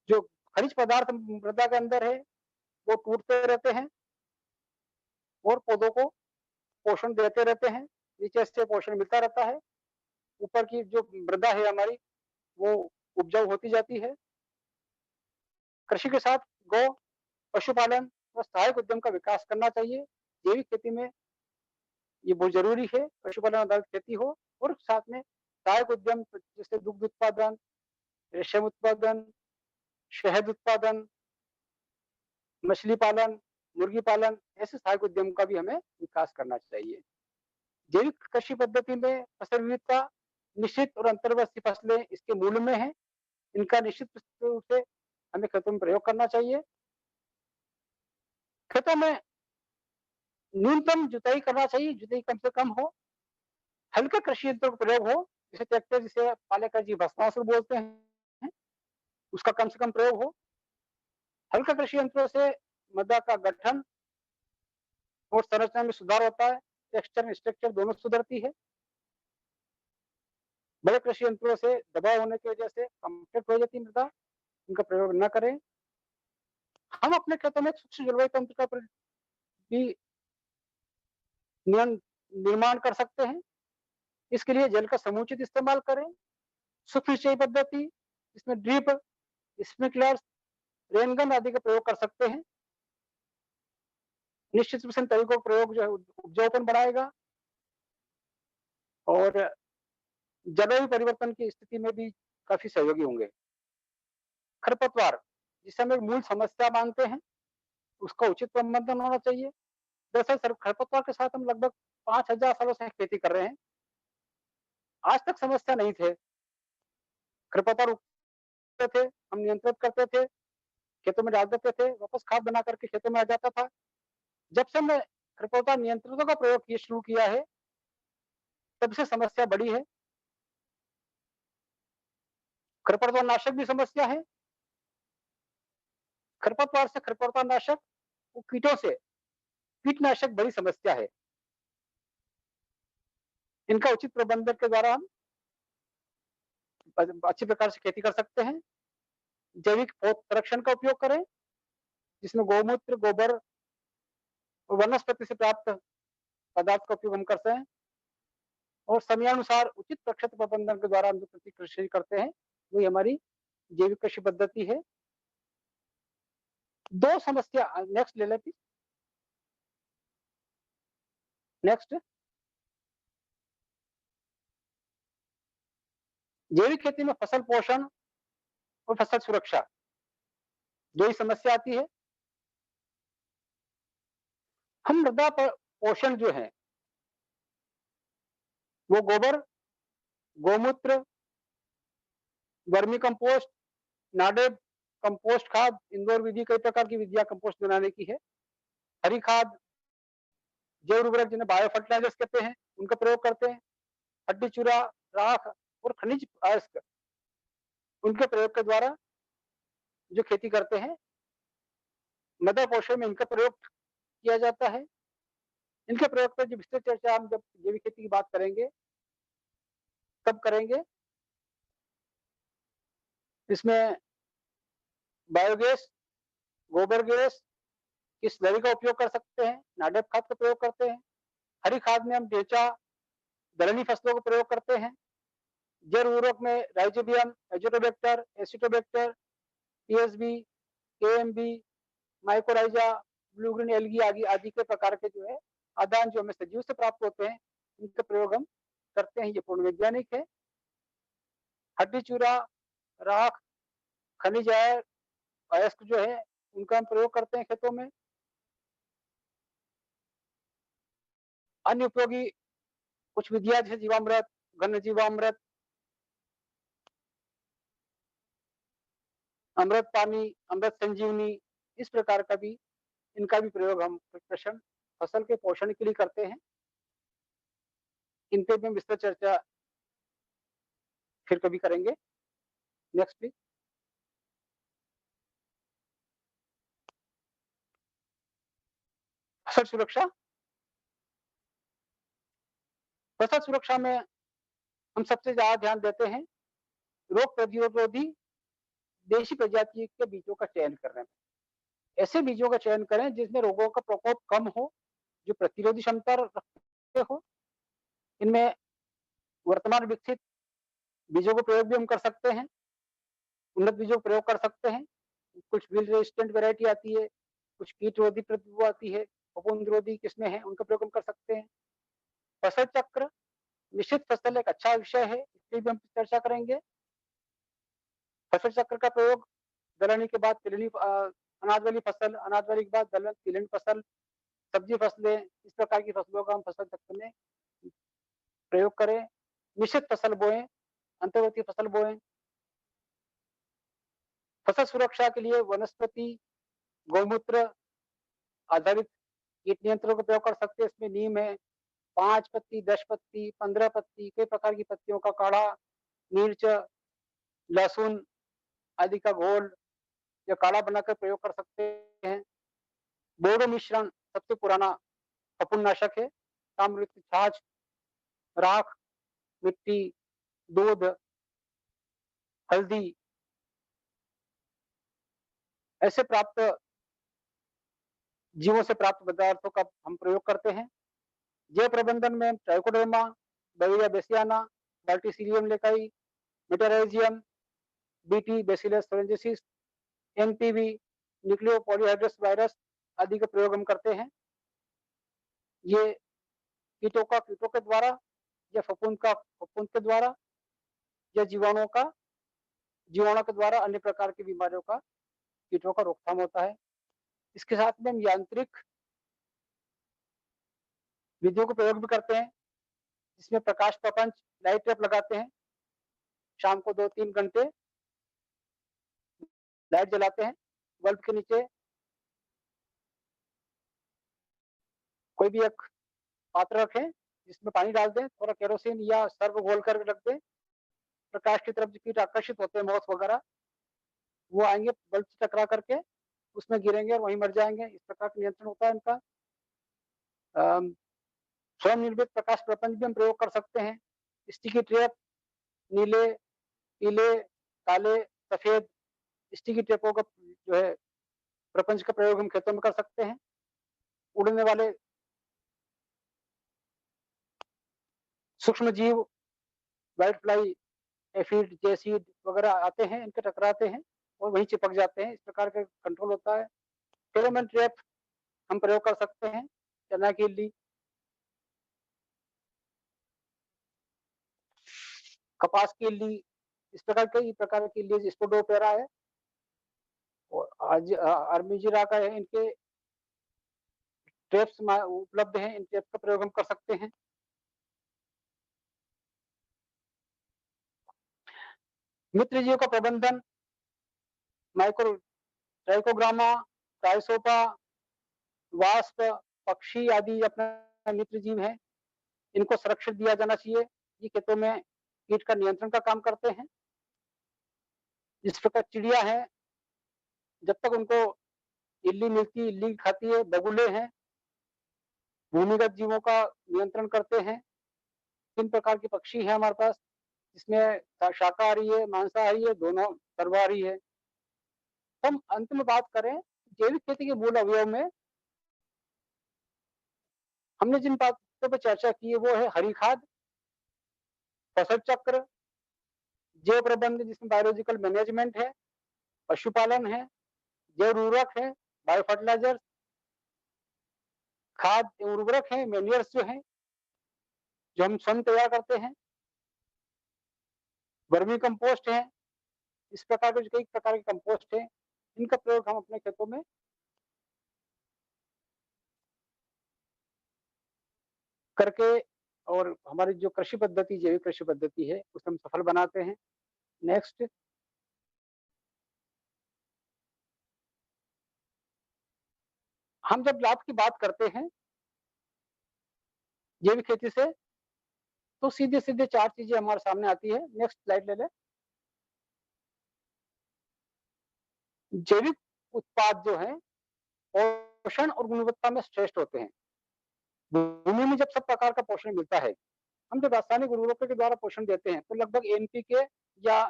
जो खनिज पदार्थ मृदा के अंदर है वो टूटते रहते हैं और पौधों को पोषण देते रहते हैं। नीचे से पोषण मिलता रहता है, ऊपर की जो मृदा है हमारी वो उपजाऊ होती जाती है। कृषि के साथ गौ, पशुपालन और सहायक उद्यम का विकास करना चाहिए। जैविक खेती में ये बहुत जरूरी है, पशुपालन आधारित खेती हो और साथ में सहायक उद्यम जैसे दुग्ध उत्पादन, रेशम उत्पादन, शहद उत्पादन, मछली पालन, मुर्गी पालन, ऐसे सहायक उद्यम का भी हमें विकास करना चाहिए। जैविक कृषि पद्धति में फसल विविधता, निश्चित और अंतर्वर्षीय फसलें इसके मूल में है। इनका निश्चित रूप से हमें खेतों में प्रयोग करना चाहिए। खेतों में न्यूनतम जुताई करना चाहिए, जुताई कम से कम हो। हल्के कृषि यंत्रों का प्रयोग हो, जैसे ट्रैक्टर, जिसे पालेकर जी भस्मासुर बोलते हैं, उसका कम से कम प्रयोग हो। हल्के कृषि यंत्रों से मृदा का गठन और संरचना में सुधार होता है, टेक्सचर स्ट्रक्चर दोनों सुधरती है। बड़े कृषि यंत्रों से दबाव होने की वजह से कॉम्पैक्ट हो जाती है मृदा, इनका प्रयोग न करें। हम अपने खेतों में सूक्ष्म जलवायु तंत्र का भी निर्माण कर सकते हैं। इसके लिए जल का समुचित इस्तेमाल करें। सूक्ष्म सिंचाई पद्धति, इसमें ड्रिप, स्प्रिंकलर्स, रेनगन आदि का प्रयोग कर सकते हैं। निश्चित रूप से तरीकों का प्रयोग जो है उपजाऊपन बढ़ाएगा और जलवायु परिवर्तन की स्थिति में भी काफी सहयोगी होंगे। खरपतवार, जिसे हम एक मूल समस्या मानते हैं, उसका उचित प्रबंधन होना चाहिए। दरअसल खरपतवार के साथ हम लगभग 5000 सालों से खेती कर रहे हैं, आज तक समस्या नहीं थे। खरपतवार उगते थे, हम नियंत्रित करते थे, खेतों में डाल देते थे, वापस खाद बना करके खेतों में आ जाता था। जब से हमने खरपतवार नियंत्रणों का प्रयोग किया शुरू किया है, तब से समस्या बढ़ी है। खरपतवार नाशक भी समस्या है। खरपतवार से खरपतवार नाशक, वो कीटों से कीटनाशक बड़ी समस्या है। इनका उचित प्रबंधन के द्वारा हम अच्छी प्रकार से खेती कर सकते हैं। जैविक संरक्षण का उपयोग करें, जिसमें गौमूत्र, गोबर और वनस्पति से प्राप्त पदार्थ का उपयोग हम करते हैं और समयानुसार उचित प्रक्षेत्र प्रबंधन के द्वारा हम जो प्रति कृषि करते हैं, वही हमारी जैविक कृषि पद्धति है। दो समस्या, नेक्स्ट ले लेती, नेक्स्ट। जैविक खेती में फसल पोषण और फसल सुरक्षा दो ही समस्या आती है। हम मृदा पर पोषण जो है वो गोबर, गौमूत्र, वर्मी कंपोस्ट, नाडेप, कंपोस्ट खाद, इंडोर विधि, कई प्रकार की विधियां कंपोस्ट बनाने की है। हरी खाद, जैव उर्वरक जिन्हें बायो फर्टिलाइजर्स कहते हैं, उनका प्रयोग करते हैं। हड्डी चूरा, राख और खनिज अयस्क, उनके प्रयोग के द्वारा जो खेती करते हैं, मृदा पोषण में इनका प्रयोग किया जाता है। इनके प्रयोग पर जो विस्तृत चर्चा हम जब जैविक खेती की बात करेंगे तब करेंगे। इसमें बायोगैस, गोबर गैस की स्लरी का उपयोग कर सकते हैं, नाडेप खाद का प्रयोग करते हैं। हरी खाद में हम ढेंचा, दलहनी फसलों का प्रयोग करते हैं। जैव उर्वरक में Rhizobium, Azotobacter, Acetobacter, TSB, KMB, mycorrhiza, blue green algae आदि के प्रकार के जो है आदान जो हमें सजीव से प्राप्त होते हैं, इनका प्रयोग हम करते हैं। ये पूर्ण वैज्ञानिक है। हड्डी चूरा, राख, खनिज अयस्क जो है उनका हम प्रयोग करते हैं खेतों में। अन्य उपयोगी कुछ विधियां जैसे जीवामृत, घन जीवामृत, अमृत पानी, अमृत संजीवनी, इस प्रकार का भी इनका भी प्रयोग हम फसल के पोषण के लिए करते हैं। इन पे भी हम विस्तृत चर्चा फिर कभी करेंगे। Next please. फसल सुरक्षा। फसल सुरक्षा में हम सबसे ज्यादा ध्यान देते हैं रोग प्रतिरोधी देशी प्रजाति के बीजों का चयन करने में। ऐसे बीजों का चयन करें जिसमें रोगों का प्रकोप कम हो, जो प्रतिरोधी क्षमता रखते हो। इनमें वर्तमान विकसित बीजों का प्रयोग भी हम कर सकते हैं, उन्नत बीजों का प्रयोग कर सकते हैं। कुछ विल्ड रेजिस्टेंट वैरायटी आती है, कुछ कीट रोधी वो आती है, फफूंद रोधी किस्में हैं, उनका प्रयोग हम कर सकते हैं। फसल चक्र, मिश्रित फसल एक अच्छा विषय है, इस पर भी हम चर्चा करेंगे। फसल चक्र का प्रयोग दलहनी के बाद तिलहनी अनाज वाली फसल, अनाज वाली के बाद दलहन तिलहनी फसल, सब्जी फसलें, इस प्रकार की फसलों का हम फसल चक्र में प्रयोग करें। मिश्रित फसल बोएं, अंतर्वर्ती फसल बोएं। फसल सुरक्षा के लिए वनस्पति गौमूत्र आधारित कीट नियंत्रण का प्रयोग कर सकते हैं। इसमें नीम है, 5 पत्ती, 10 पत्ती, 15 पत्ती, कई प्रकार की पत्तियों का काढ़ा, मिर्च, लहसुन आदि का घोल या काढ़ा बनाकर प्रयोग कर सकते हैं। बोडो मिश्रण सबसे पुराना फफूंदनाशक है। ताम्रयुक्त छाछ, राख, मिट्टी, दूध, हल्दी ऐसे प्राप्त जीवों से प्राप्त पदार्थों का हम प्रयोग करते हैं। जैव प्रबंधन में Trichoderma, Beauveria bassiana, Verticillium lecanii, Metarhizium, BT Bacillus thuringiensis, NPV, nucleo polyhedrosis virus आदि का प्रयोग हम करते हैं। ये कीटों के द्वारा या फफूंद के द्वारा या जीवाणु के द्वारा अन्य प्रकार की बीमारियों का कीटों का रोकथाम होता है। इसके साथ में हम यांत्रिक विधियों का प्रयोग भी करते हैं, जिसमें प्रकाश प्रपंच लाइट ट्रैप लगाते हैं। शाम को 2-3 घंटे लाइट जलाते हैं, बल्ब के नीचे कोई भी एक पात्र रखें जिसमें पानी डाल दें, थोड़ा केरोसिन या सर्फ घोल कर रख दें। प्रकाश की तरफ जो कीट आकर्षित होते हैं, मौस वगैरह, वो आएंगे बल्ब से टकरा करके उसमें गिरेंगे और वहीं मर जाएंगे। इस प्रकार का नियंत्रण होता है इनका। स्वयं निर्मित प्रकाश प्रपंच भी हम प्रयोग कर सकते हैं। स्टिकी ट्रैप, नीले, पीले, काले, सफेद स्टिकी ट्रैपों का जो है प्रपंच का प्रयोग हम खेतों में कर सकते हैं। उड़ने वाले सूक्ष्म जीव, व्हाइट फ्लाई, एफिड, जेसीड वगैरह आते हैं, इनके टकराते हैं और वहीं चिपक जाते हैं। इस प्रकार का कंट्रोल होता है। फेरोमोन ट्रैप हम प्रयोग कर सकते हैं। चना की इल्ली, कपास की इल्ली, इस प्रकार कई प्रकार की इल्ली, स्पोडोपेरा है और आज आर्मीजिरा का है। इनके ट्रैप्स उपलब्ध हैं, इन ट्रैप का प्रयोग हम कर सकते हैं। मित्र जीव का प्रबंधन, माइक्रो ट्राइकोग्रामा, ट्राइसोपा, वास्प, पक्षी आदि अपना मित्र जीव है। इनको संरक्षण दिया जाना चाहिए। ये खेतों में कीट का नियंत्रण का काम करते हैं। इस प्रकार चिड़िया है, जब तक उनको इल्ली मिलती, इल्ली खाती है। बगुले हैं, भूमिगत जीवों का नियंत्रण करते हैं। 3 प्रकार के पक्षी हैं हमारे पास, जिसमें शाकाहारी है, मांसाहारी है, दोनों सर्वाहारी है। हम अंत में बात करें जैविक खेती के मूल अवयव में, हमने जिन बातों पर चर्चा की है वो है हरी खाद, फसल चक्र, जैव प्रबंधन जिसमें बायोलॉजिकल मैनेजमेंट है, पशुपालन है, जैव उर्वरक है, बायो फर्टिलाइजर, खाद एवं उर्वरक है, मैन्यूअर्स जो है जो हम स्वयं तैयार करते हैं, वर्मी कंपोस्ट है। इस प्रकार के कई प्रकार के कंपोस्ट है, इनका प्रयोग हम अपने खेतों में करके और हमारी जो कृषि पद्धति, जैविक कृषि पद्धति है, उसे हम सफल बनाते हैं। नेक्स्ट, हम जब लाभ की बात करते हैं जैविक खेती से, तो सीधे सीधे 4 चीजें हमारे सामने आती है। नेक्स्ट स्लाइड ले लें। जैविक उत्पाद जो है और पोषण और गुणवत्ता में श्रेष्ठ होते हैं। भूमि में जब सब प्रकार का पोषण मिलता है, हम जब रासायनिक उर्वरकों के द्वारा पोषण देते हैं तो लगभग एनपीके या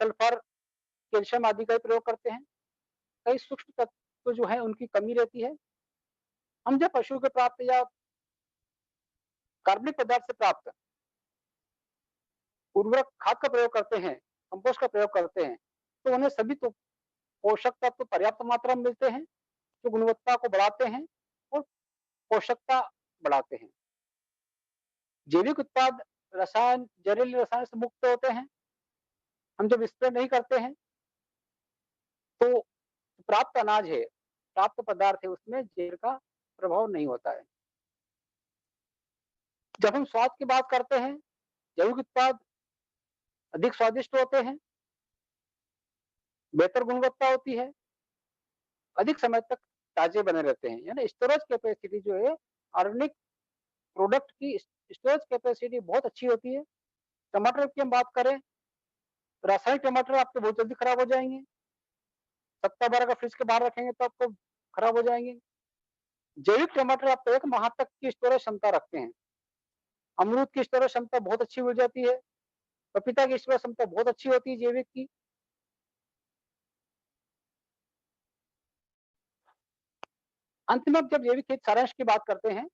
सल्फर, कैल्शियम आदि का ही प्रयोग करते हैं। कई सूक्ष्म तत्व जो है उनकी कमी रहती है। हम जब पशु के प्राप्त या कार्बनिक पदार्थ से प्राप्त उर्वरक खाद का प्रयोग करते हैं, कंपोस्ट का प्रयोग करते हैं, तो उन्हें सभी तो पोषक तत्व पर्याप्त मात्रा में मिलते हैं, जो गुणवत्ता को बढ़ाते हैं और पोषकता बढ़ाते हैं। जैविक उत्पाद जहरीले रसायन से मुक्त होते हैं। हम जब स्प्रे नहीं करते हैं तो प्राप्त अनाज है, प्राप्त पदार्थ है, उसमें जहर का प्रभाव नहीं होता है। जब हम स्वाद की बात करते हैं, जैविक उत्पाद अधिक स्वादिष्ट होते हैं, बेहतर गुणवत्ता होती है, अधिक समय तक ताजे बने रहते हैं। यानी स्टोरेज कैपेसिटी जो है ऑर्गेनिक प्रोडक्ट की स्टोरेज कैपेसिटी बहुत अच्छी होती है। टमाटर की हम बात करें, रासायनिक टमाटर आपके बहुत जल्दी खराब हो जाएंगे। सप्ताह भर अगर फ्रिज के बाहर रखेंगे तो आपको खराब हो जाएंगे। जैविक टमाटर आपको 1 माह तक की स्टोरेज क्षमता रखते हैं। अमरूद की स्टोरेज क्षमता बहुत अच्छी हो जाती है। पपीता की स्टोरेज क्षमता बहुत अच्छी होती है जैविक की। अंत में जब जैविक खेती सारांश की बात करते हैं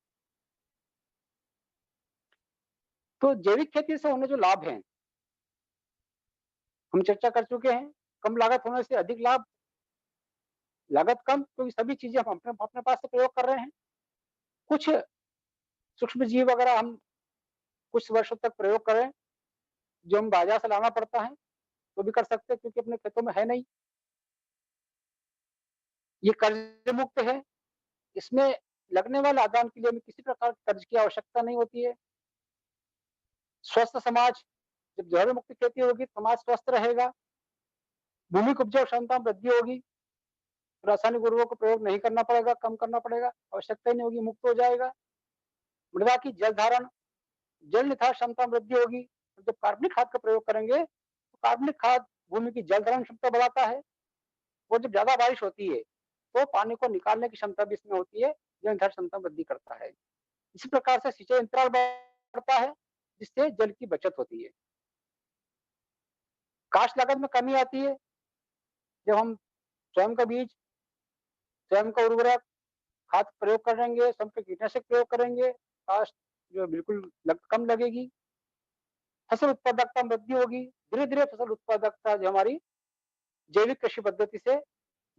तो जैविक खेती से होने जो लाभ हैं हम चर्चा कर चुके हैं। कम लागत होने से अधिक लाभ, लागत कम क्योंकि सभी चीजें हम अपने पास से प्रयोग कर रहे हैं। कुछ सूक्ष्म जीव अगर हम कुछ वर्षों तक प्रयोग करें जो हम बाजार से लाना पड़ता है तो भी कर सकते हैं क्योंकि अपने खेतों में है नहीं। ये कर्ज मुक्त है, इसमें लगने वाले आदान के लिए हमें किसी प्रकार के कर्ज की आवश्यकता नहीं होती है। स्वस्थ समाज, जब जहर मुक्त खेती होगी समाज स्वस्थ रहेगा, भूमि की उपजाऊ क्षमता में वृद्धि होगी, रासायनिक उर्वरकों का प्रयोग नहीं करना पड़ेगा, कम करना पड़ेगा, आवश्यकता ही नहीं होगी, मुक्त हो जाएगा। मृदा की जल धारण, जल निकास क्षमता में वृद्धि होगी। जब कार्बनिक खाद का प्रयोग करेंगे तो कार्बनिक खाद भूमि की जल धारण क्षमता बढ़ाता है और जब ज्यादा बारिश होती है तो पानी को निकालने की क्षमता भी इसमें होती है, जल निकास क्षमता वृद्धि करता है। इसी प्रकार से सिंचाई अंतराल बढ़ता है जिससे जल की बचत होती है। काश लागत में कमी आती है जब हम स्वयं का बीज, स्वयं का उर्वरक खाद प्रयोग करेंगे, स्वयं के कीटनाशक प्रयोग करेंगे, काश जो कम लगेगी, फसल उत्पादकता में वृद्धि होगी। धीरे धीरे फसल उत्पादकता जो हमारी जैविक कृषि पद्धति से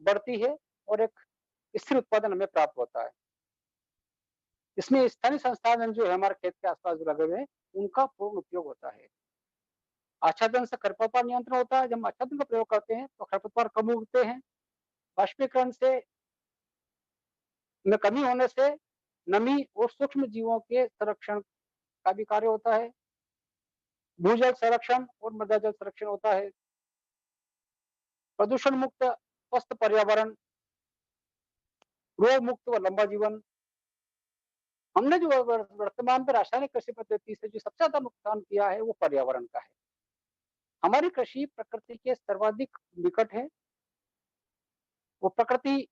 बढ़ती है और एक स्थिर उत्पादन हमें प्राप्त होता है। इसमें स्थानीय संसाधन जो है हमारे खेत के आसपास जो लगे हुए हैं उनका पूर्ण उपयोग होता है। आच्छादन से खरपतवार नियंत्रण होता है। जब हम आच्छादन का प्रयोग करते हैं तो खरपतवार कम उगते हैं। बाष्पीकरण से में कमी होने से नमी और सूक्ष्म जीवों के संरक्षण का भी कार्य होता है। भूजल संरक्षण और मृदा जल संरक्षण होता है। प्रदूषण मुक्त स्वस्थ पर्यावरण, रोग मुक्त व लंबा जीवन। हमने जो वर्तमान में रासायनिक कृषि पद्धति से जो सबसे ज्यादा नुकसान किया है वो पर्यावरण का है। हमारी कृषि प्रकृति के सर्वाधिक निकट है। वो प्रकृति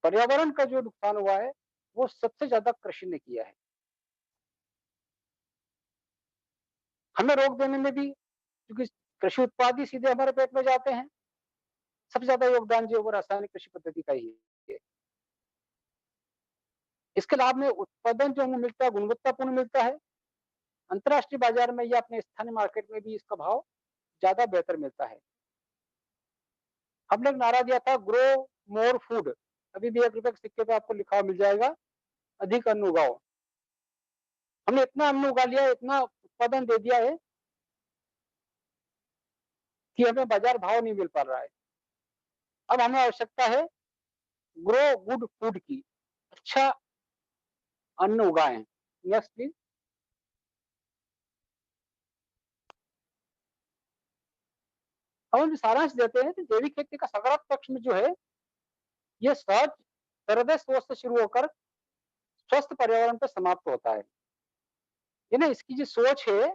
पर्यावरण का जो नुकसान हुआ है वो सबसे ज्यादा कृषि ने किया है। हमें रोक देने में भी, क्योंकि कृषि उत्पाद ही सीधे हमारे पेट में जाते हैं, सबसे ज्यादा योगदान जो है वो रासायनिक कृषि पद्धति का ही है। इसके लाभ में उत्पादन जो हमें मिलता है गुणवत्तापूर्ण मिलता है। अंतर्राष्ट्रीय बाजार में या अपने स्थानीय मार्केट में भी इसका भाव ज्यादा बेहतर मिलता है। हमने एक नारा दिया था, ग्रो मोर फूड। अभी भी 1 रुपए के सिक्के पे आपको लिखा हुआ मिल जाएगा, अधिक अन्न उगाओ। हमने इतना अन्न उगा लिया है, इतना उत्पादन दे दिया है कि हमें बाजार भाव नहीं मिल पा रहा है। अब हमें आवश्यकता है ग्रो गुड फूड की, अच्छा अन्न उगाएं। Next please. अब हम सारांश देते हैं तो जैविक खेती का सकारात्मक पक्ष में जो है ये सहज हृदय सोच से शुरू होकर स्वस्थ पर्यावरण पर समाप्त होता है। यानी इसकी जो सोच है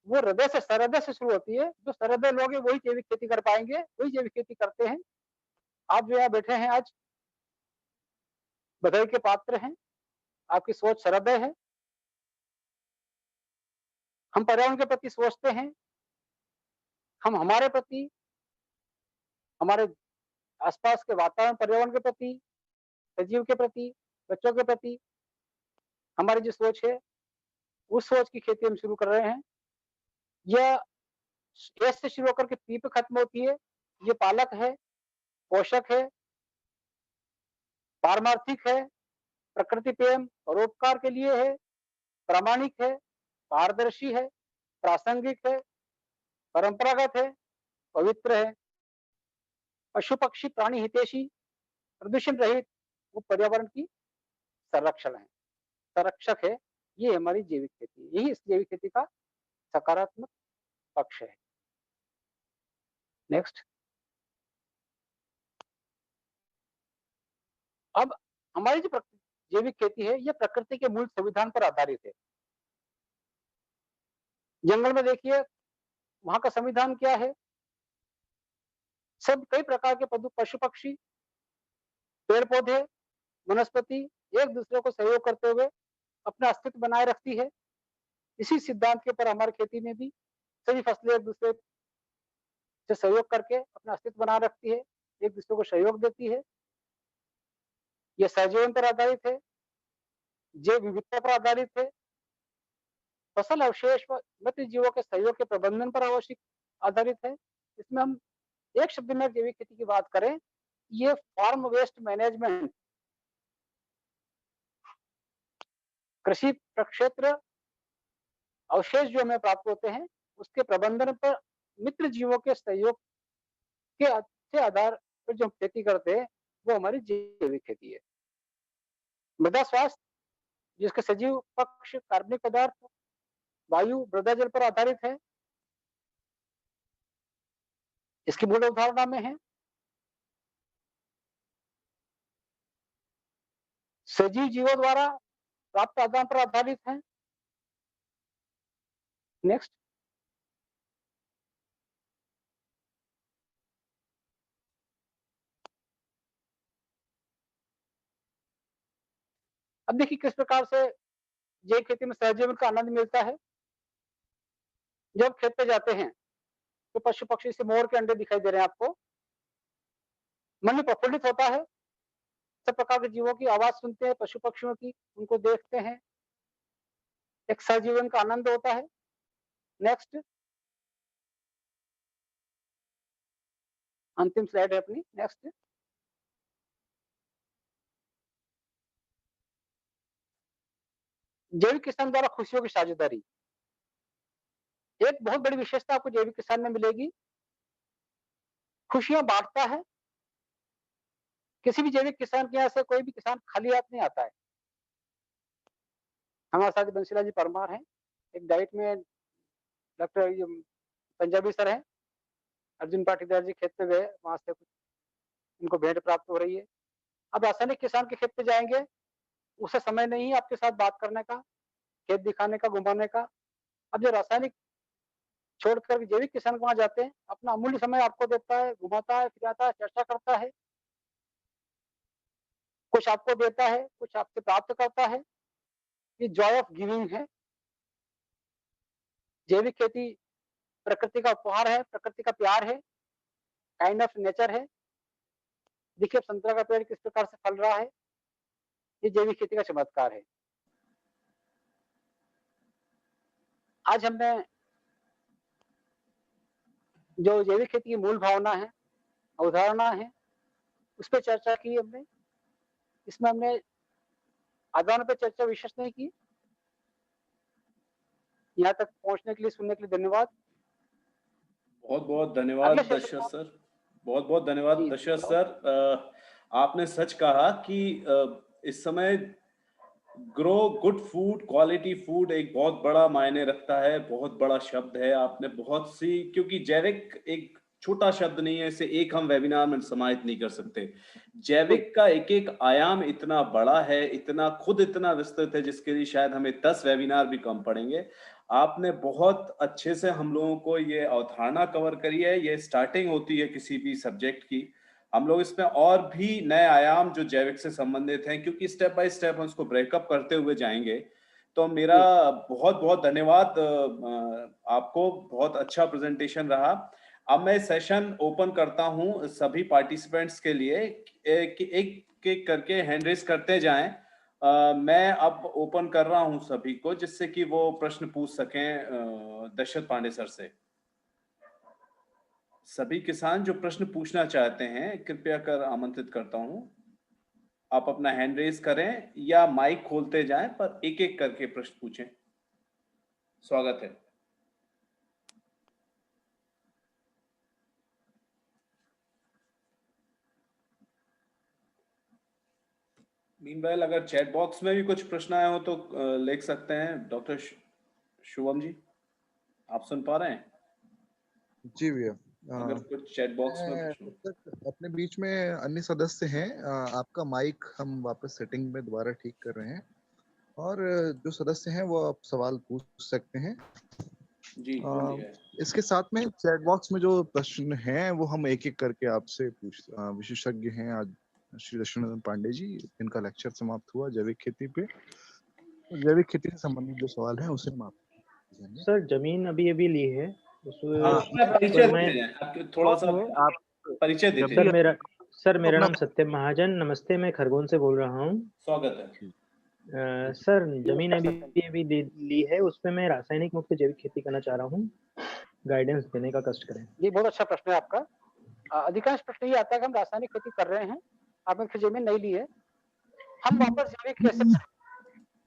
वो हृदय से शुरू होती है। जो सहृदय लोग हैं वही जैविक खेती कर पाएंगे, वही जैविक खेती करते हैं। आप जो यहाँ बैठे हैं आज बधाई के पात्र हैं, आपकी सोच सरदय है। हम पर्यावरण के प्रति सोचते हैं, हम हमारे प्रति, हमारे आसपास के वातावरण पर्यावरण के प्रति, सजीव के प्रति, बच्चों के प्रति हमारी जो सोच है, उस सोच की खेती हम शुरू कर रहे हैं। यह एस से शुरू होकर के पी पे खत्म होती है। ये पालक है, पोषक है, पारमार्थिक है, प्रकृति प्रेम परोपकार के लिए है, प्रामाणिक है, पारदर्शी है, प्रासंगिक है, परंपरागत है, पवित्र है, पशु पक्षी प्राणी हितैषी, प्रदूषण रहित, वो पर्यावरण की संरक्षण है, संरक्षक है। ये हमारी जैविक खेती है। यही इस जैविक खेती का सकारात्मक पक्ष है। नेक्स्ट। अब हमारी जो जैविक खेती है, यह प्रकृति के मूल संविधान पर आधारित है। जंगल में देखिए वहां का संविधान क्या है। सब कई प्रकार के पशु पक्षी, पेड़ पौधे, वनस्पति एक दूसरे को सहयोग करते हुए अपना अस्तित्व बनाए रखती है। इसी सिद्धांत के ऊपर हमारी खेती में भी सभी फसलें एक दूसरे से सहयोग करके अपना अस्तित्व बनाए रखती है, एक दूसरे को सहयोग देती है। यह सहजीवन पर आधारित है, जैव विविधता पर आधारित है, फसल अवशेष व मृत जीवों के सहयोग के प्रबंधन पर आवश्यक आधारित है। इसमें हम एक शब्द में जैविक खेती की बात करें, ये फार्म वेस्ट मैनेजमेंट, कृषि प्रक्षेत्र अवशेष जो हमें प्राप्त होते हैं उसके प्रबंधन पर मित्र जीवों के सहयोग के अच्छे आधार पर जो हम खेती करते हैं वो हमारी जैविक खेती है। मृदा स्वास्थ्य, जिसके सजीव पक्ष कार्बनिक पदार्थ, वायु, मृदा जल पर आधारित है। इसकी मूल अवधारणा में है सजीव जीवों द्वारा प्राप्त आदान पर आधारित है। नेक्स्ट। अब देखिए किस प्रकार से जैविक खेती में सहजीवन का आनंद मिलता है। जब खेत पे जाते हैं तो पशु पक्षी से मोर के अंडे दिखाई दे रहे हैं आपको, मन में प्रफुल्लित होता है। सब प्रकार के जीवों की आवाज सुनते हैं, पशु पक्षियों की, उनको देखते हैं, एक सहजीवन का आनंद होता है। नेक्स्ट, अंतिम स्लाइड है अपनी। नेक्स्ट। जैविक किसान द्वारा खुशियों की साझेदारी, एक बहुत बड़ी विशेषता आपको जैविक किसान में मिलेगी, खुशियां बांटता है। किसी भी जैविक किसान के यहाँ से कोई भी किसान खाली हाथ नहीं आता है। हमारे साथ बंशीलाल जी परमार हैं, एक डाइट में डॉक्टर पंजाबी सर हैं, अर्जुन पाटीदार जी खेत पे गए, वहां से उनको भेंट प्राप्त हो रही है। अब रासायनिक किसान के खेत पे जाएंगे, उसे समय नहीं है आपके साथ बात करने का, खेत दिखाने का, घुमाने का। अब जो रासायनिक छोड़कर जैविक किसान वहां जाते हैं, अपना अमूल्य समय आपको देता है, घुमाता है, फिराता है, चर्चा करता है, कुछ आपको देता है, कुछ आपसे प्राप्त करता है। ये जॉय ऑफ गिविंग है। जैविक खेती प्रकृति का उपहार है, प्रकृति का प्यार है, काइंड ऑफ नेचर है। देखिए संतरा का पेड़ किस प्रकार से फल रहा है, ये जैविक खेती का चमत्कार है। आज हमने जो जैविक खेती की मूल भावना है, अवधारणा है, उस पर चर्चा की हमने। इसमें हमने आदान पे चर्चा विशेष नहीं की। यहाँ तक पहुंचने के लिए, सुनने के लिए धन्यवाद। बहुत बहुत धन्यवाद दशरथ सर, बहुत बहुत धन्यवाद दशरथ सर। आपने सच कहा कि इस समय grow good food, quality food एक बहुत बड़ा मायने रखता है, बहुत बड़ा शब्द है। आपने बहुत सी, क्योंकि जैविक एक छोटा शब्द नहीं है, इसे एक हम वेबिनार में समाहित नहीं कर सकते। जैविक का एक एक आयाम इतना बड़ा है, इतना खुद इतना विस्तृत है, जिसके लिए शायद हमें 10 वेबिनार भी कम पड़ेंगे। आपने बहुत अच्छे से हम लोगों को ये अवधारणा कवर करी है। ये स्टार्टिंग होती है किसी भी सब्जेक्ट की। हम लोग इसमें और भी नए आयाम जो जैविक से संबंधित हैं, क्योंकि स्टेप बाय स्टेप हम इसको ब्रेकअप करते हुए जाएंगे। तो मेरा बहुत बहुत धन्यवाद आपको, बहुत अच्छा प्रेजेंटेशन रहा। अब मैं सेशन ओपन करता हूं सभी पार्टिसिपेंट्स के लिए, एक एक करके हैंड रेस करते जाएं। मैं अब ओपन कर रहा हूं सभी को, जिससे कि वो प्रश्न पूछ सकें दशरथ पांडे सर से। सभी किसान जो प्रश्न पूछना चाहते हैं, कृपया कर आमंत्रित करता हूं, आप अपना हैंड रेस करें या माइक खोलते जाएं, पर एक एक करके प्रश्न पूछें। स्वागत है। मीनवाइल अगर चैट बॉक्स में भी कुछ प्रश्न आए हो तो लिख सकते हैं। डॉक्टर शुभम जी, आप सुन पा रहे हैं? जी भैया। अगर कुछ चैट बॉक्स में मैं तब तक अपने बीच में अन्य सदस्य हैं, आपका माइक हम वापस सेटिंग में दोबारा ठीक कर रहे हैं, और जो सदस्य हैं वो आप सवाल पूछ सकते हैं। जी बोलिए। इसके साथ में चैट बॉक्स में जो प्रश्न हैं वो हम एक एक करके आपसे विशेषज्ञ हैं आज श्री दशरथ पांडे जी, इनका लेक्चर समाप्त हुआ जैविक खेती पे। तो जैविक खेती से संबंधित जो सवाल है उसे हम आप सर जमीन अभी अभी ली है परिचय देते जाएं, आप थोड़ा सा आप परिचय देते सर जाएं। मेरा नाम सत्यम महाजन, नमस्ते, मैं खरगोन से बोल रहा हूँ। स्वागत है। सर जमीन अभी ली है, उसमें मैं रासायनिक मुक्त जैविक खेती करना चाह रहा हूँ, गाइडेंस देने का कष्ट करें। ये बहुत अच्छा प्रश्न है आपका। अधिकांश प्रश्न ये आता है कि हम रासायनिक खेती कर रहे हैं, आपने फिर जमीन नहीं ली है, हम वापस जैविक कैसे करें?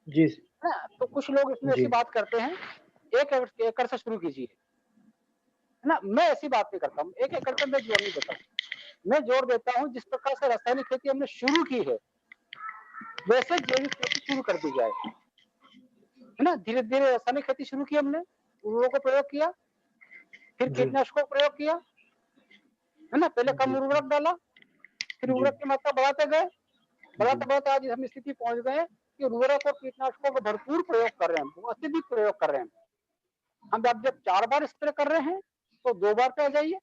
जी ना, तो कुछ लोग इसमें ऐसी बात करते हैं, 1 एकड़ से शुरू कीजिए, है ना। मैं ऐसी बात नहीं करता हूँ, 1 एकड़ पे मैं जोर नहीं देता हूँ। मैं जोर देता हूँ जिस प्रकार से रासायनिक खेती हमने शुरू की है, वैसे जैविक खेती शुरू कर दी जाए, है ना। धीरे धीरे रासायनिक खेती शुरू की हमने, उर्वरकों को प्रयोग किया, फिर कीटनाशकों का प्रयोग किया, है ना। पहले कम उर्वरक डाला, फिर उर्वरक की मात्रा बढ़ाते गए, बढ़ाते आज हम स्थिति पहुंच गए कि उर्वरक और कीटनाशकों का भरपूर प्रयोग कर रहे हैं, अत्यधिक प्रयोग कर रहे हैं। हम जब 4 बार स्प्रे कर रहे हैं तो 2 बार पे आ जाइए।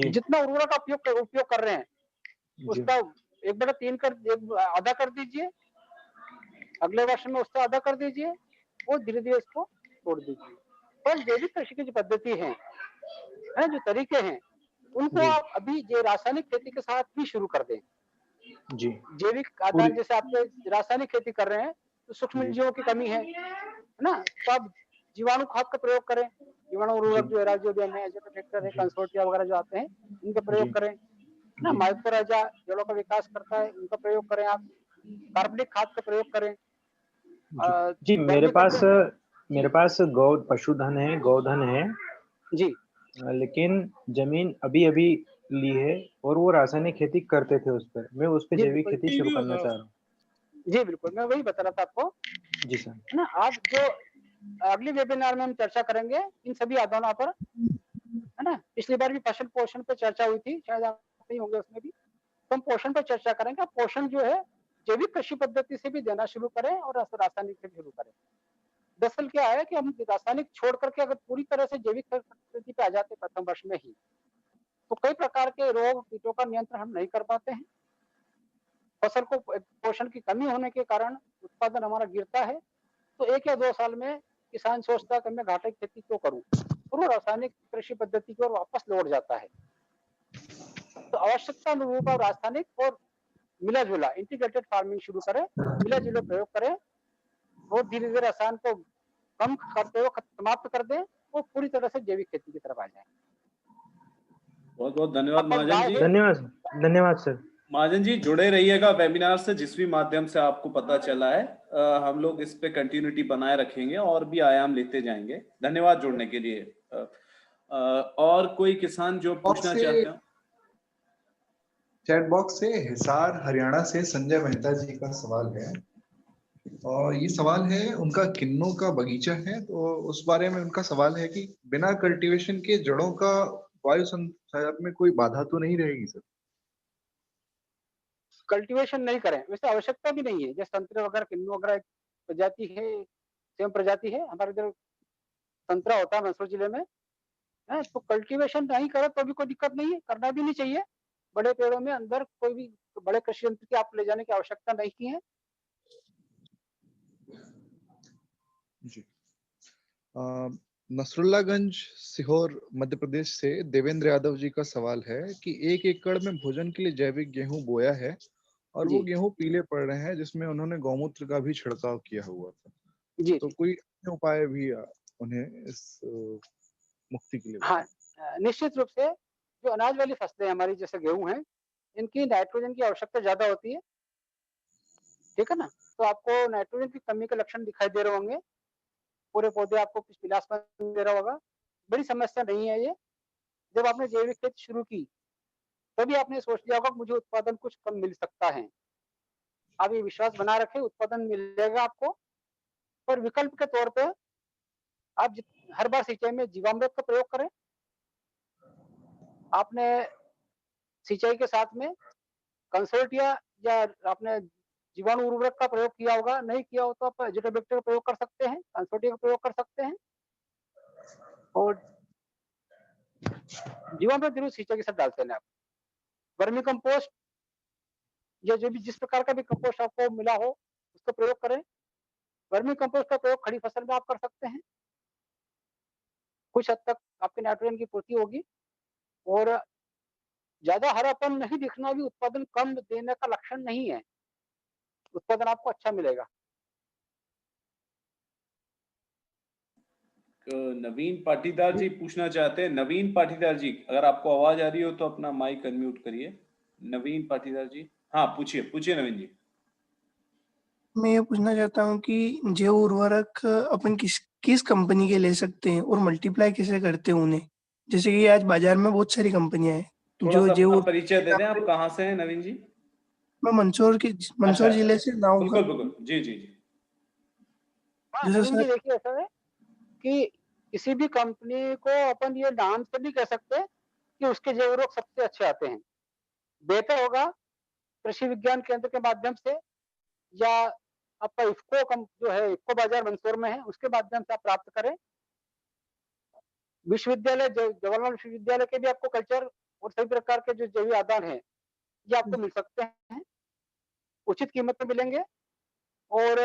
जितना उर्वरक का उपयोग कर रहे हैं उसका 1/3 आधा कर दीजिए, अगले वर्ष में उससे आधा कर दीजिए, और धीरे धीरे इसको छोड़ दीजिए। और जैविक कृषि की जो पद्धति है, जो तरीके हैं, उनको आप अभी रासायनिक खेती के साथ भी शुरू कर दें। जी जैविक आधार, जैसे आप रासायनिक खेती कर रहे हैं तो सूक्ष्म जीवों की कमी है ना, तो आप जीवाणु खाद का प्रयोग करें। जीवाणु उर्वरक जो राइजोबियम है, एजेटोफैक्टर है, कंसोर्टिया वगैरह जो आते हैं, इनका प्रयोग करें ना। माइक्रोराइजा जड़ों का विकास करता है, उनका प्रयोग करें आप। कार्बनिक खाद का प्रयोग करें। जी मेरे पास पशुधन है, गोधन है जी, लेकिन जमीन अभी अभी ली है और वो रासायनिक खेती करते थे, उस पर मैं उस पर जैविक खेती शुरू करना चाह रहा हूँ। जी बिल्कुल, मैं वही बता रहा था आपको। जी सर, है ना। आज जो अगली वेबिनार में हम चर्चा करेंगे इन सभी आदानों पर, है ना। पिछली बार भी फसल पोषण पर चर्चा हुई थी, शायद आप नहीं होंगे उसमें भी, तो हम पोषण पर चर्चा करेंगे। पोषण जो है जैविक कृषि पद्धति से भी देना शुरू करें और रासायनिक से भी शुरू करें। दरअसल क्या है कि हम रासायनिक छोड़ करके अगर पूरी तरह से जैविक पद्धति पे आ जाते प्रथम वर्ष में ही, तो कई प्रकार के रोग कीटों का नियंत्रण हम नहीं कर पाते हैं। फसल को पोषण की कमी होने के कारण उत्पादन हमारा गिरता है। तो 1 या 2 साल में किसान सोचता है कि मैं घाटे की खेती क्यों करूं, और वो रासायनिक कृषि पद्धति की ओर वापस लौट जाता है। तो आवश्यकता अनुरूप आप रासायनिक और मिला जुला इंटीग्रेटेड फार्मिंग शुरू करें, मिला जुला प्रयोग करें, और धीरे धीरे रसायन को कम करते हुए समाप्त कर दें और पूरी तरह से जैविक खेती की तरफ आ जाए। बहुत बहुत धन्यवाद महाजन जी। धन्यवाद सर। महाजन जी जुड़े रहिएगा वेबिनार से, जिस भी माध्यम से आपको पता चला है। हम लोग इस पे कंटिन्यूटी बनाए रखेंगे और भी आयाम लेते जाएंगे। धन्यवाद जुड़ने के लिए। और कोई किसान जो पूछना चाहते हैं? चैट बॉक्स से हिसार हरियाणा से संजय मेहता जी का सवाल है, और ये सवाल है, उनका किन्नों का बगीचा है, तो उस बारे में उनका सवाल है कि बिना कल्टीवेशन के जड़ों का वायु संचार में कोई बाधा तो नहीं रहेगी सर? कल्टीवेशन नहीं करें, वैसे आवश्यकता भी नहीं है। जैसे संतरे वगैरह, किन्नू वगैरह प्रजाति है, सेम प्रजाति है। हमारे इधर संतरा होता है मंदसौर जिले में, है, तो कल्टीवेशन नहीं करे तो भी कोई दिक्कत नहीं है, करना भी नहीं चाहिए। बड़े पेड़ों में अंदर कोई भी बड़े कृषि यंत्र की आप ले जाने की आवश्यकता नहीं है। जी। नसरुल्लागंज सीहोर मध्य प्रदेश से देवेंद्र यादव जी का सवाल है कि 1 एकड़ में भोजन के लिए जैविक गेहूं बोया है और वो जी गेहूं पीले पड़ रहे हैं, जिसमें उन्होंने गौमूत्र का भी छिड़काव किया हुआ था। जी तो जी कोई अन्य उपाय भी उन्हें इस मुक्ति के लिए हाँ, बताएं। निश्चित रूप से जो अनाज वाली फसलें हमारी जैसे गेहूं है, इनकी नाइट्रोजन की आवश्यकता ज्यादा होती है, ठीक है ना। तो आपको नाइट्रोजन की कमी के लक्षण दिखाई दे रहे होंगे, पूरे पौधे आपको कुछ पीलापन दे रहा होगा। बड़ी समस्या नहीं है ये। जब आपने जैविक खेती शुरू की तभी आपने सोच लिया होगा कि मुझे उत्पादन कुछ कम मिल सकता है। आप ये विश्वास बना रखें, उत्पादन मिलेगा आपको। पर विकल्प के तौर पे आप हर बार सिंचाई में जीवामृत का प्रयोग करें। आपने सिंचाई के साथ में कंसोर्टिया या आपने जीवाणु उर्वरक का प्रयोग किया होगा, नहीं किया हो तो आप एजिटाबैक्टर का प्रयोग कर सकते हैं, कंसोर्टिया का प्रयोग कर सकते हैं। और जीवामृत जरूर सिंचाई के साथ डालते हैं आप। वर्मी कंपोस्ट या जो भी जिस प्रकार का भी कंपोस्ट आपको मिला हो उसका प्रयोग करें। वर्मी कंपोस्ट का प्रयोग खड़ी फसल में आप कर सकते हैं। कुछ हद तक आपके नाइट्रोजन की पूर्ति होगी और ज्यादा हरापन नहीं दिखना भी उत्पादन कम देने का लक्षण नहीं है। उत्पादन आपको अच्छा मिलेगा। नवीन पाटीदार जी पूछना चाहते हैं। नवीन पाटीदार जी, अगर आपको आवाज आ रही हो तो अपना माइक अनम्यूट करिए। नवीन पाटीदार जी, हाँ पूछिए पूछिए नवीन जी। मैं ये पूछना चाहता हूँ कि जैव उर्वरक अपन किस किस कंपनी के ले सकते हैं और मल्टीप्लाई कैसे करते हैं उन्हें? जैसे कि आज बाजार में बहुत सारी कंपनियां हैं थोड़ा जो सा जैव अपना उर्वरक परिचय दे के दें, नाम आप पे। कहाँ से हैं नवीन जी? मैं अच्छा मंदसौर अच्छा, जिले से नाव बिल्कुल बिल्कुल, जी जी जी। हाँ जैसे नवीन जी, सर देखिए ऐसा है कि किसी भी कंपनी को अपन ये नाम से नहीं कह सकते कि उसके जैव उर्वरक सबसे अच्छे आते हैं। बेहतर होगा कृषि विज्ञान केंद्र के माध्यम से या आपका इफ्को जो है, इफ्को बाजार मंदसौर में है, उसके माध्यम से आप प्राप्त करें। विश्वविद्यालय जवाहरलाल विश्वविद्यालय के भी आपको कल्चर और सभी प्रकार के जो जैविक आदान है ये आपको मिल सकते हैं। उचित कीमत में मिलेंगे और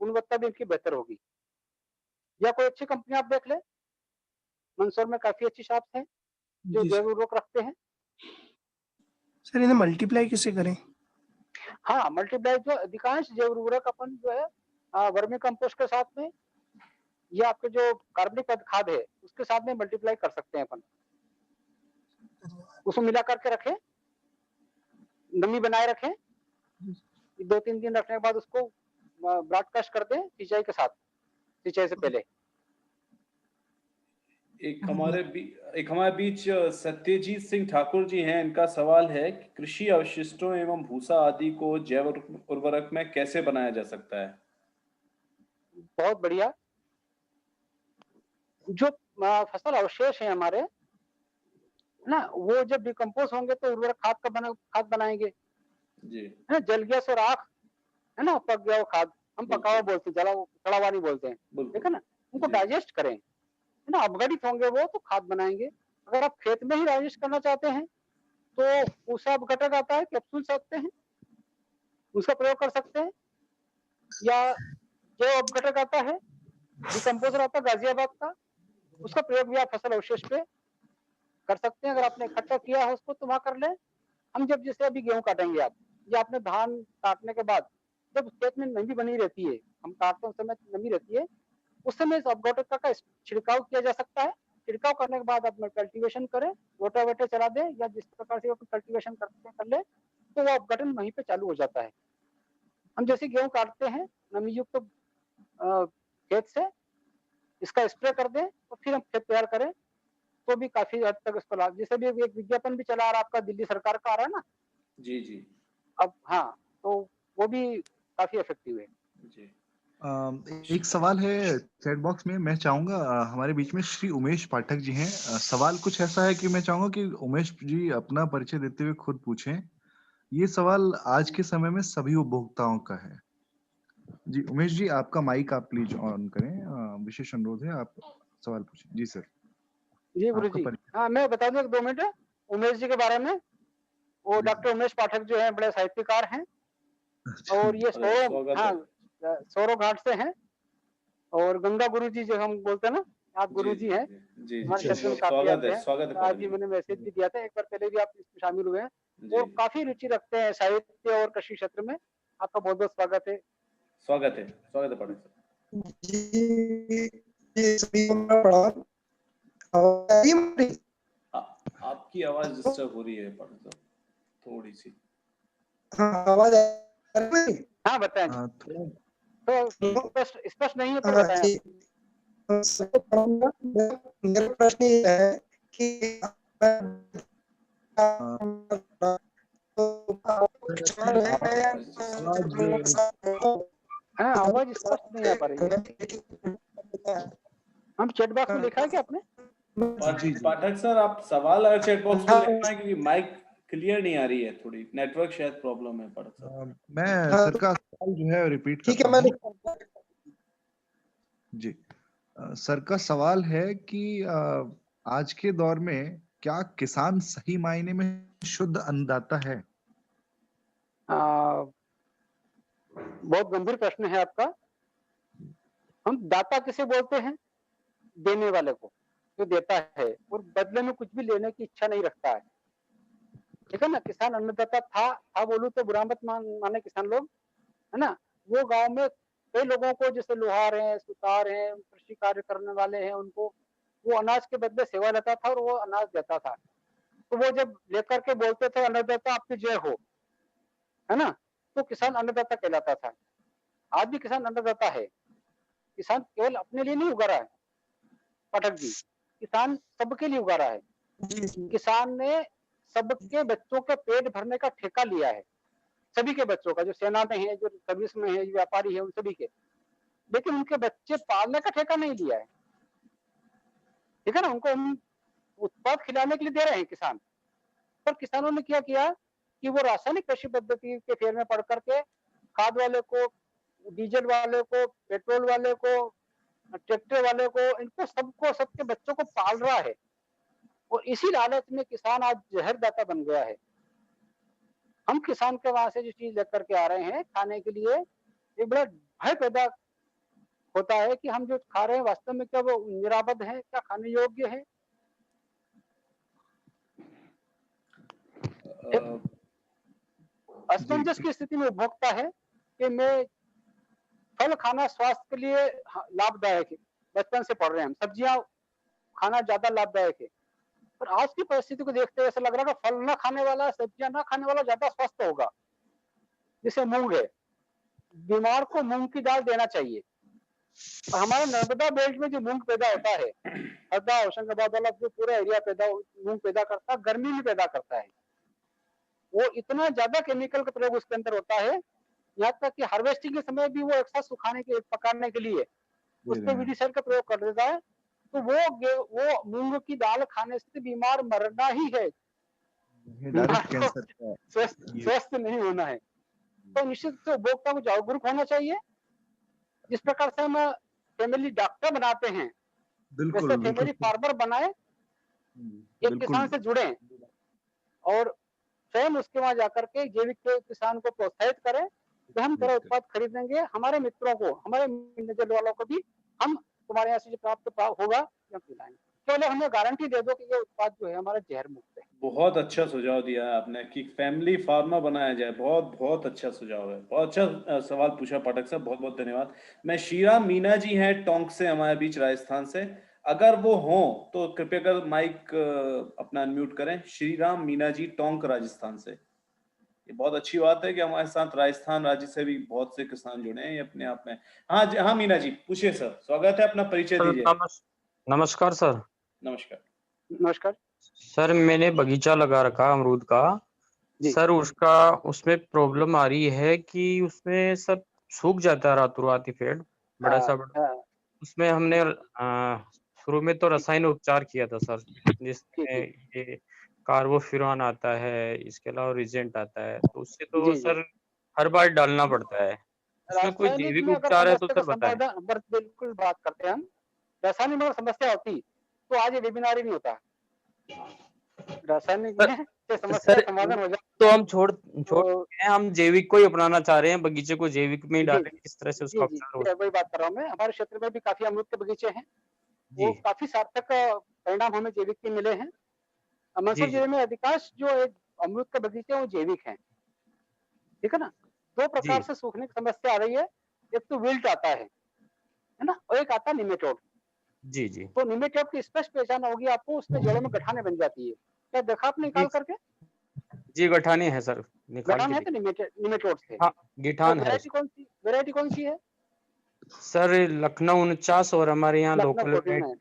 गुणवत्ता भी इनकी बेहतर होगी। या कोई अच्छी कंपनी आप देख ले, मंदसौर में काफी अच्छी शॉप्स हैं जो जी जैव उर्वरक रखते हैं। सर इन्हें मल्टीप्लाई कैसे करें? हाँ, मल्टीप्लाई जो अधिकांश जैव उर्वरक अपन जो है वर्मी कंपोस्ट के साथ में या आपके जो कार्बनिक खाद है उसके साथ में मल्टीप्लाई कर सकते हैं अपन। उसको मिला करके रखें, नमी बनाए रखें। 2-3 दिन रखने के बाद उसको ब्रॉडकास्ट कर दें सिंचाई के साथ, सिंचाई से पहले। एक हमारे बीच सत्यजीत सिंह ठाकुर जी हैं। इनका सवाल है कि कृषि अवशिष्टों एवं भूसा आदि को जैव उर्वरक में कैसे बनाया जा सकता है? बहुत बढ़िया। जो फसल अवशेष है हमारे, है ना, वो जब डिकम्पोज होंगे तो उर्वरक खाद बनाएंगे, जी है ना। जल गया सो राख, है ना, पक गया वो खाद। हम पकावा बोलते हैं, सड़ा हुआ नहीं बोलते हैं, ठीक है ना। उनको जी डाइजेस्ट करें, है ना, अपघटित होंगे वो तो खाद बनाएंगे। अगर आप खेत में ही डाइजेस्ट करना चाहते हैं तो पूसा अपघटक आता है, कैप्सूल सकते हैं, उसका प्रयोग कर सकते हैं। या जो अपघटक आता है, डिकम्पोजर आता है गाजियाबाद का, उसका प्रयोग भी आप फसल अवशेष पे कर सकते हैं। अगर आपने इकट्ठा किया है उसको तो वहां कर ले। हम जब जैसे अभी गेहूं काटेंगे आप, या आपने धान काटने के बाद जब खेत में नमी बनी रहती है, हम काटते हैं उस समय नमी रहती है, उस समय इस अपघटक का छिड़काव किया जा सकता है। छिड़काव करने के बाद आप कल्टीवेशन करें, रोटावेटर चला दें या जिस प्रकार से कल्टीवेशन करते हैं कर ले, तो वो अपघटन वहीं पे चालू हो जाता है। हम जैसे गेहूं काटते हैं नमी युक्त खेत से इसका स्प्रे कर दें और फिर हम खेत तैयार करें तो भी काफी हद तक इसको लाभ। जैसे भी एक विज्ञापन भी चला आ रहा है आपका, दिल्ली सरकार का आ रहा है ना जी जी अब, हाँ, तो वो भी काफी इफेक्टिव है। जी। एक सवाल है चैट बॉक्स में, मैं चाहूंगा हमारे बीच में श्री उमेश पाठक जी हैं। सवाल कुछ ऐसा है कि मैं चाहूंगा कि उमेश जी अपना परिचय देते हुए खुद पूछें। ये सवाल आज के समय में सभी उपभोक्ताओं का है। जी उमेश जी, आपका माइक आप प्लीज ऑन करें। विशेष अनुरोध है, आप सवाल पूछें। जी सर। जी गुरु आपका जी। परिचय। हाँ, मैं बता दूं 1-2 मिनट उमेश जी के बारे में। वो जी, डॉक्टर उमेश पाठक जो हैं बड़े साहित्यकार हैं अच्छा। और ये अरे स्वागत है। सौरो घाट से हैं और गंगा गुरु जी जो हम बोलते हैं ना, आप जी गुरु जी जी हैं, जी जी हमारे जी, क्षेत्र में काफ़ी स्वागत आते है, हैं। स्वागत है तो आज पाठक ही जी। मैंने मैसेज भी दिया था, एक बार पहले भी आप इसमें शामिल हुए हैं जी और काफ़ी रुचि रखते हैं साहित्य और कृषि क्षेत्र में। आपका बहुत-बहुत स्वागत है। स्वागत है पाठक साहब। जी, ये सभी को मैं पढ़ा आवाज आ रही है मेरी? आपकी आवाज डिस्टर्ब हो रही है पाठक साहब, थोड़ी सी। हाँ, आवाज आ रही है मेरी? हाँ, बताएँ। हाँ, तो स्पष्ट नहीं है तो हाँ बताएँ आप। जी, तो सबको पढ़ूंगा। मेरा प्रश्न ये है कि हाँ, आवाज़ स्पष्ट नहीं आ पा रही है। हम चैट बॉक्स में लिखा है क्या आपने? पाठक सर, आप सवाल अगर चैट बॉक्स में लिखना है, क्योंकि माइक क्लियर नहीं आ रही है, थोड़ी नेटवर्क शायद प्रॉब्लम है पाठक सर। मैं सर का सवाल जो है रिपीट ठीक है, करता मैं हूँ। जी, सर का सवाल है कि आज के दौर में क्या किसान सही मायने में शुद्ध अन्नदाता है? बहुत गंभीर प्रश्न है आपका। हम दाता किसे बोलते हैं? देने वाले को, जो देता है और बदले में कुछ भी लेने की इच्छा नहीं रखता है। ठीक है ना? किसान अन्नदाता था बोलूँ तो बुरा मत माने किसान लोग, है ना? वो गाँव में कई लोगों को जैसे लोहार हैं, सुतार हैं, कृषि कार्य करने वाले हैं, उनको वो अनाज के बदले सेवा लेता था और वो अनाज देता था। तो वो जब लेकर के बोलते थे अन्नदाता आपकी जय हो, है ना? तो किसान अन्नदाता कहलाता था। आज भी किसान अन्नदाता है। किसान केवल अपने लिए नहीं उगा रहा है पाठक जी, किसान सबके लिए उगा रहा है। किसान ने सबके बच्चों के पेट भरने का ठेका लिया है, सभी के बच्चों का, जो सेना में है, जो सर्विस में है, जो व्यापारी है, उन सभी के। लेकिन उनके बच्चे पालने का ठेका नहीं लिया है। ठीक है ना? उनको हम उत्पाद खिलाने के लिए दे रहे हैं किसान। पर किसानों ने क्या किया कि वो रासायनिक कृषि पद्धति के फेर में पड़ करके खाद वाले को, डीजल वाले को, पेट्रोल वाले को, ट्रैक्टर वाले को, इनको सबके बच्चों को पाल रहा है और इसी लालच में किसान आज जहरदाता बन गया है। हम किसान के वहां से जो चीज लेकर के आ रहे हैं खाने के लिए, एक बड़ा भय पैदा होता है कि हम जो खा रहे हैं वास्तव में क्या वो निरापद है, क्या खाने योग्य है। असमंजस की स्थिति में उपभोक्ता है कि मैं फल खाना स्वास्थ्य के लिए लाभदायक है, बचपन से पढ़ रहे हैं हम, सब्जियां खाना ज्यादा लाभदायक है। पर आज की परिस्थिति को देखते हुए ऐसा लग रहा है कि फल ना खाने वाला, सब्जियां ना खाने वाला ज्यादा स्वस्थ होगा। जैसे मूंग है, बीमार को मूंग की दाल देना चाहिए। और हमारे नर्मदा बेल्ट में जो मूंग पैदा होता है, हरदा होशंगाबाद वाला जो पूरा एरिया मूंग पैदा करता है, गर्मी में पैदा करता है। वो इतना ज्यादा केमिकल का प्रयोग उसके अंदर होता है, यहाँ तक कि हार्वेस्टिंग के समय भी वो एक साथ सुखाने के, पकाने के लिए उस पर विडिसाइड का प्रयोग कर देता है। तो वो मूंग की दाल खाने से बीमार मरना ही है, डायरेक्ट कैंसर का स्वस्थ नहीं होना है। तो निश्चित रूप से उपभोक्ता को जागरूक होना चाहिए। जिस प्रकार से हम फैमिली डॉक्टर बनाते हैं, वैसे फैमिली फार्मर बनाए, एक किसान से जुड़े और स्वयं उसके वहां जाकर के जैविक किसान को प्रोत्साहित करें कि हम तेरा उत्पाद खरीदेंगे, हमारे मित्रों को, हमारे नजर वालों को भी हम तुम्हारे यहाँ से जो प्राप्त होगा हम खिलाएंगे। केवल हमें गारंटी दे दो कि ये उत्पाद जो है हमारा जहर मुक्त है। बहुत अच्छा सुझाव दिया है आपने कि फैमिली फार्मर बनाया जाए। बहुत बहुत अच्छा सुझाव है, बहुत अच्छा सवाल पूछा पाठक साहब, बहुत बहुत धन्यवाद। मैं श्रीराम मीना जी हैं टोंक से हमारे बीच, राजस्थान से, अगर वो हो तो कृपया कर माइक अपना अनम्यूट करें। श्रीराम मीना जी टोंक राजस्थान से। ये बहुत अच्छी बात है कि हमारे साथ राजस्थान राज्य से भी बहुत से किसान जुड़े हैं, ये अपने आप में। हाँ जी, हाँ मीना जी पूछिए सर, स्वागत है, अपना परिचय दीजिए। नमस्कार सर। नमस्कार। नमस्कार सर, मैंने बगीचा लगा रखा अमरूद का सर। उसमें प्रॉब्लम आ रही है कि उसमें सब सूख जाता है रातों रात ही पेड़, बड़ा सा बड़ा। उसमें हमने शुरू में तो रसायन उपचार किया था सर, जिसमें ये कार्बोफ्यूरॉन आता है, इसके अलावा रिजेंट आता है, तो उससे तो सर हर बार डालना पड़ता है। इसमें कोई रासायनिक जैविक में अगर उपचार है तो समस्या का सर बताएं। समाधान, बिल्कुल बात करते हैं हम। रासायनिक में समस्या होती तो आज ये वेबिनार ही नहीं होता। रासायनिक सर- में ये समस्या सर, का समाधान हो जाए तो हम छोड़ तो हैं, हम जैविक को ही अपनाना चाह रहे हैं, बगीचे को जैविक में ही जी डालें, जी किस तरह से जी उसका जी उपचार हो? जी, वही बात कर रहा हूँ मैं। हमारे क्षेत्र में भी काफी अमरूद के बगीचे हैं, वो जी काफी सार्थक परिणाम हमें जैविक के मिले हैं। मंदसौर जी जिले में अधिकांश जो अमरूद के बगीचे हैं वो जैविक हैं, ठीक है ना। दो प्रकार जी से सूखने की समस्या आ रही है, एक तो विल्ट आता है ना, और एक आता है निमेटोड। जी जी तो निमेटोड की स्पष्ट पहचान होगी आपको, उसमें जड़ों में गठाने बन जाती है। क्या देखा आपने जी निकाल करके? जी, गठाने हैं सर, निकाल गठान के है तो देखिए। निमेटोड से। हाँ, तो गिठान है वैरायटी कौन सी है? सर। लखनऊ 49 और हमारे यहाँ लखनऊ लोकल 49।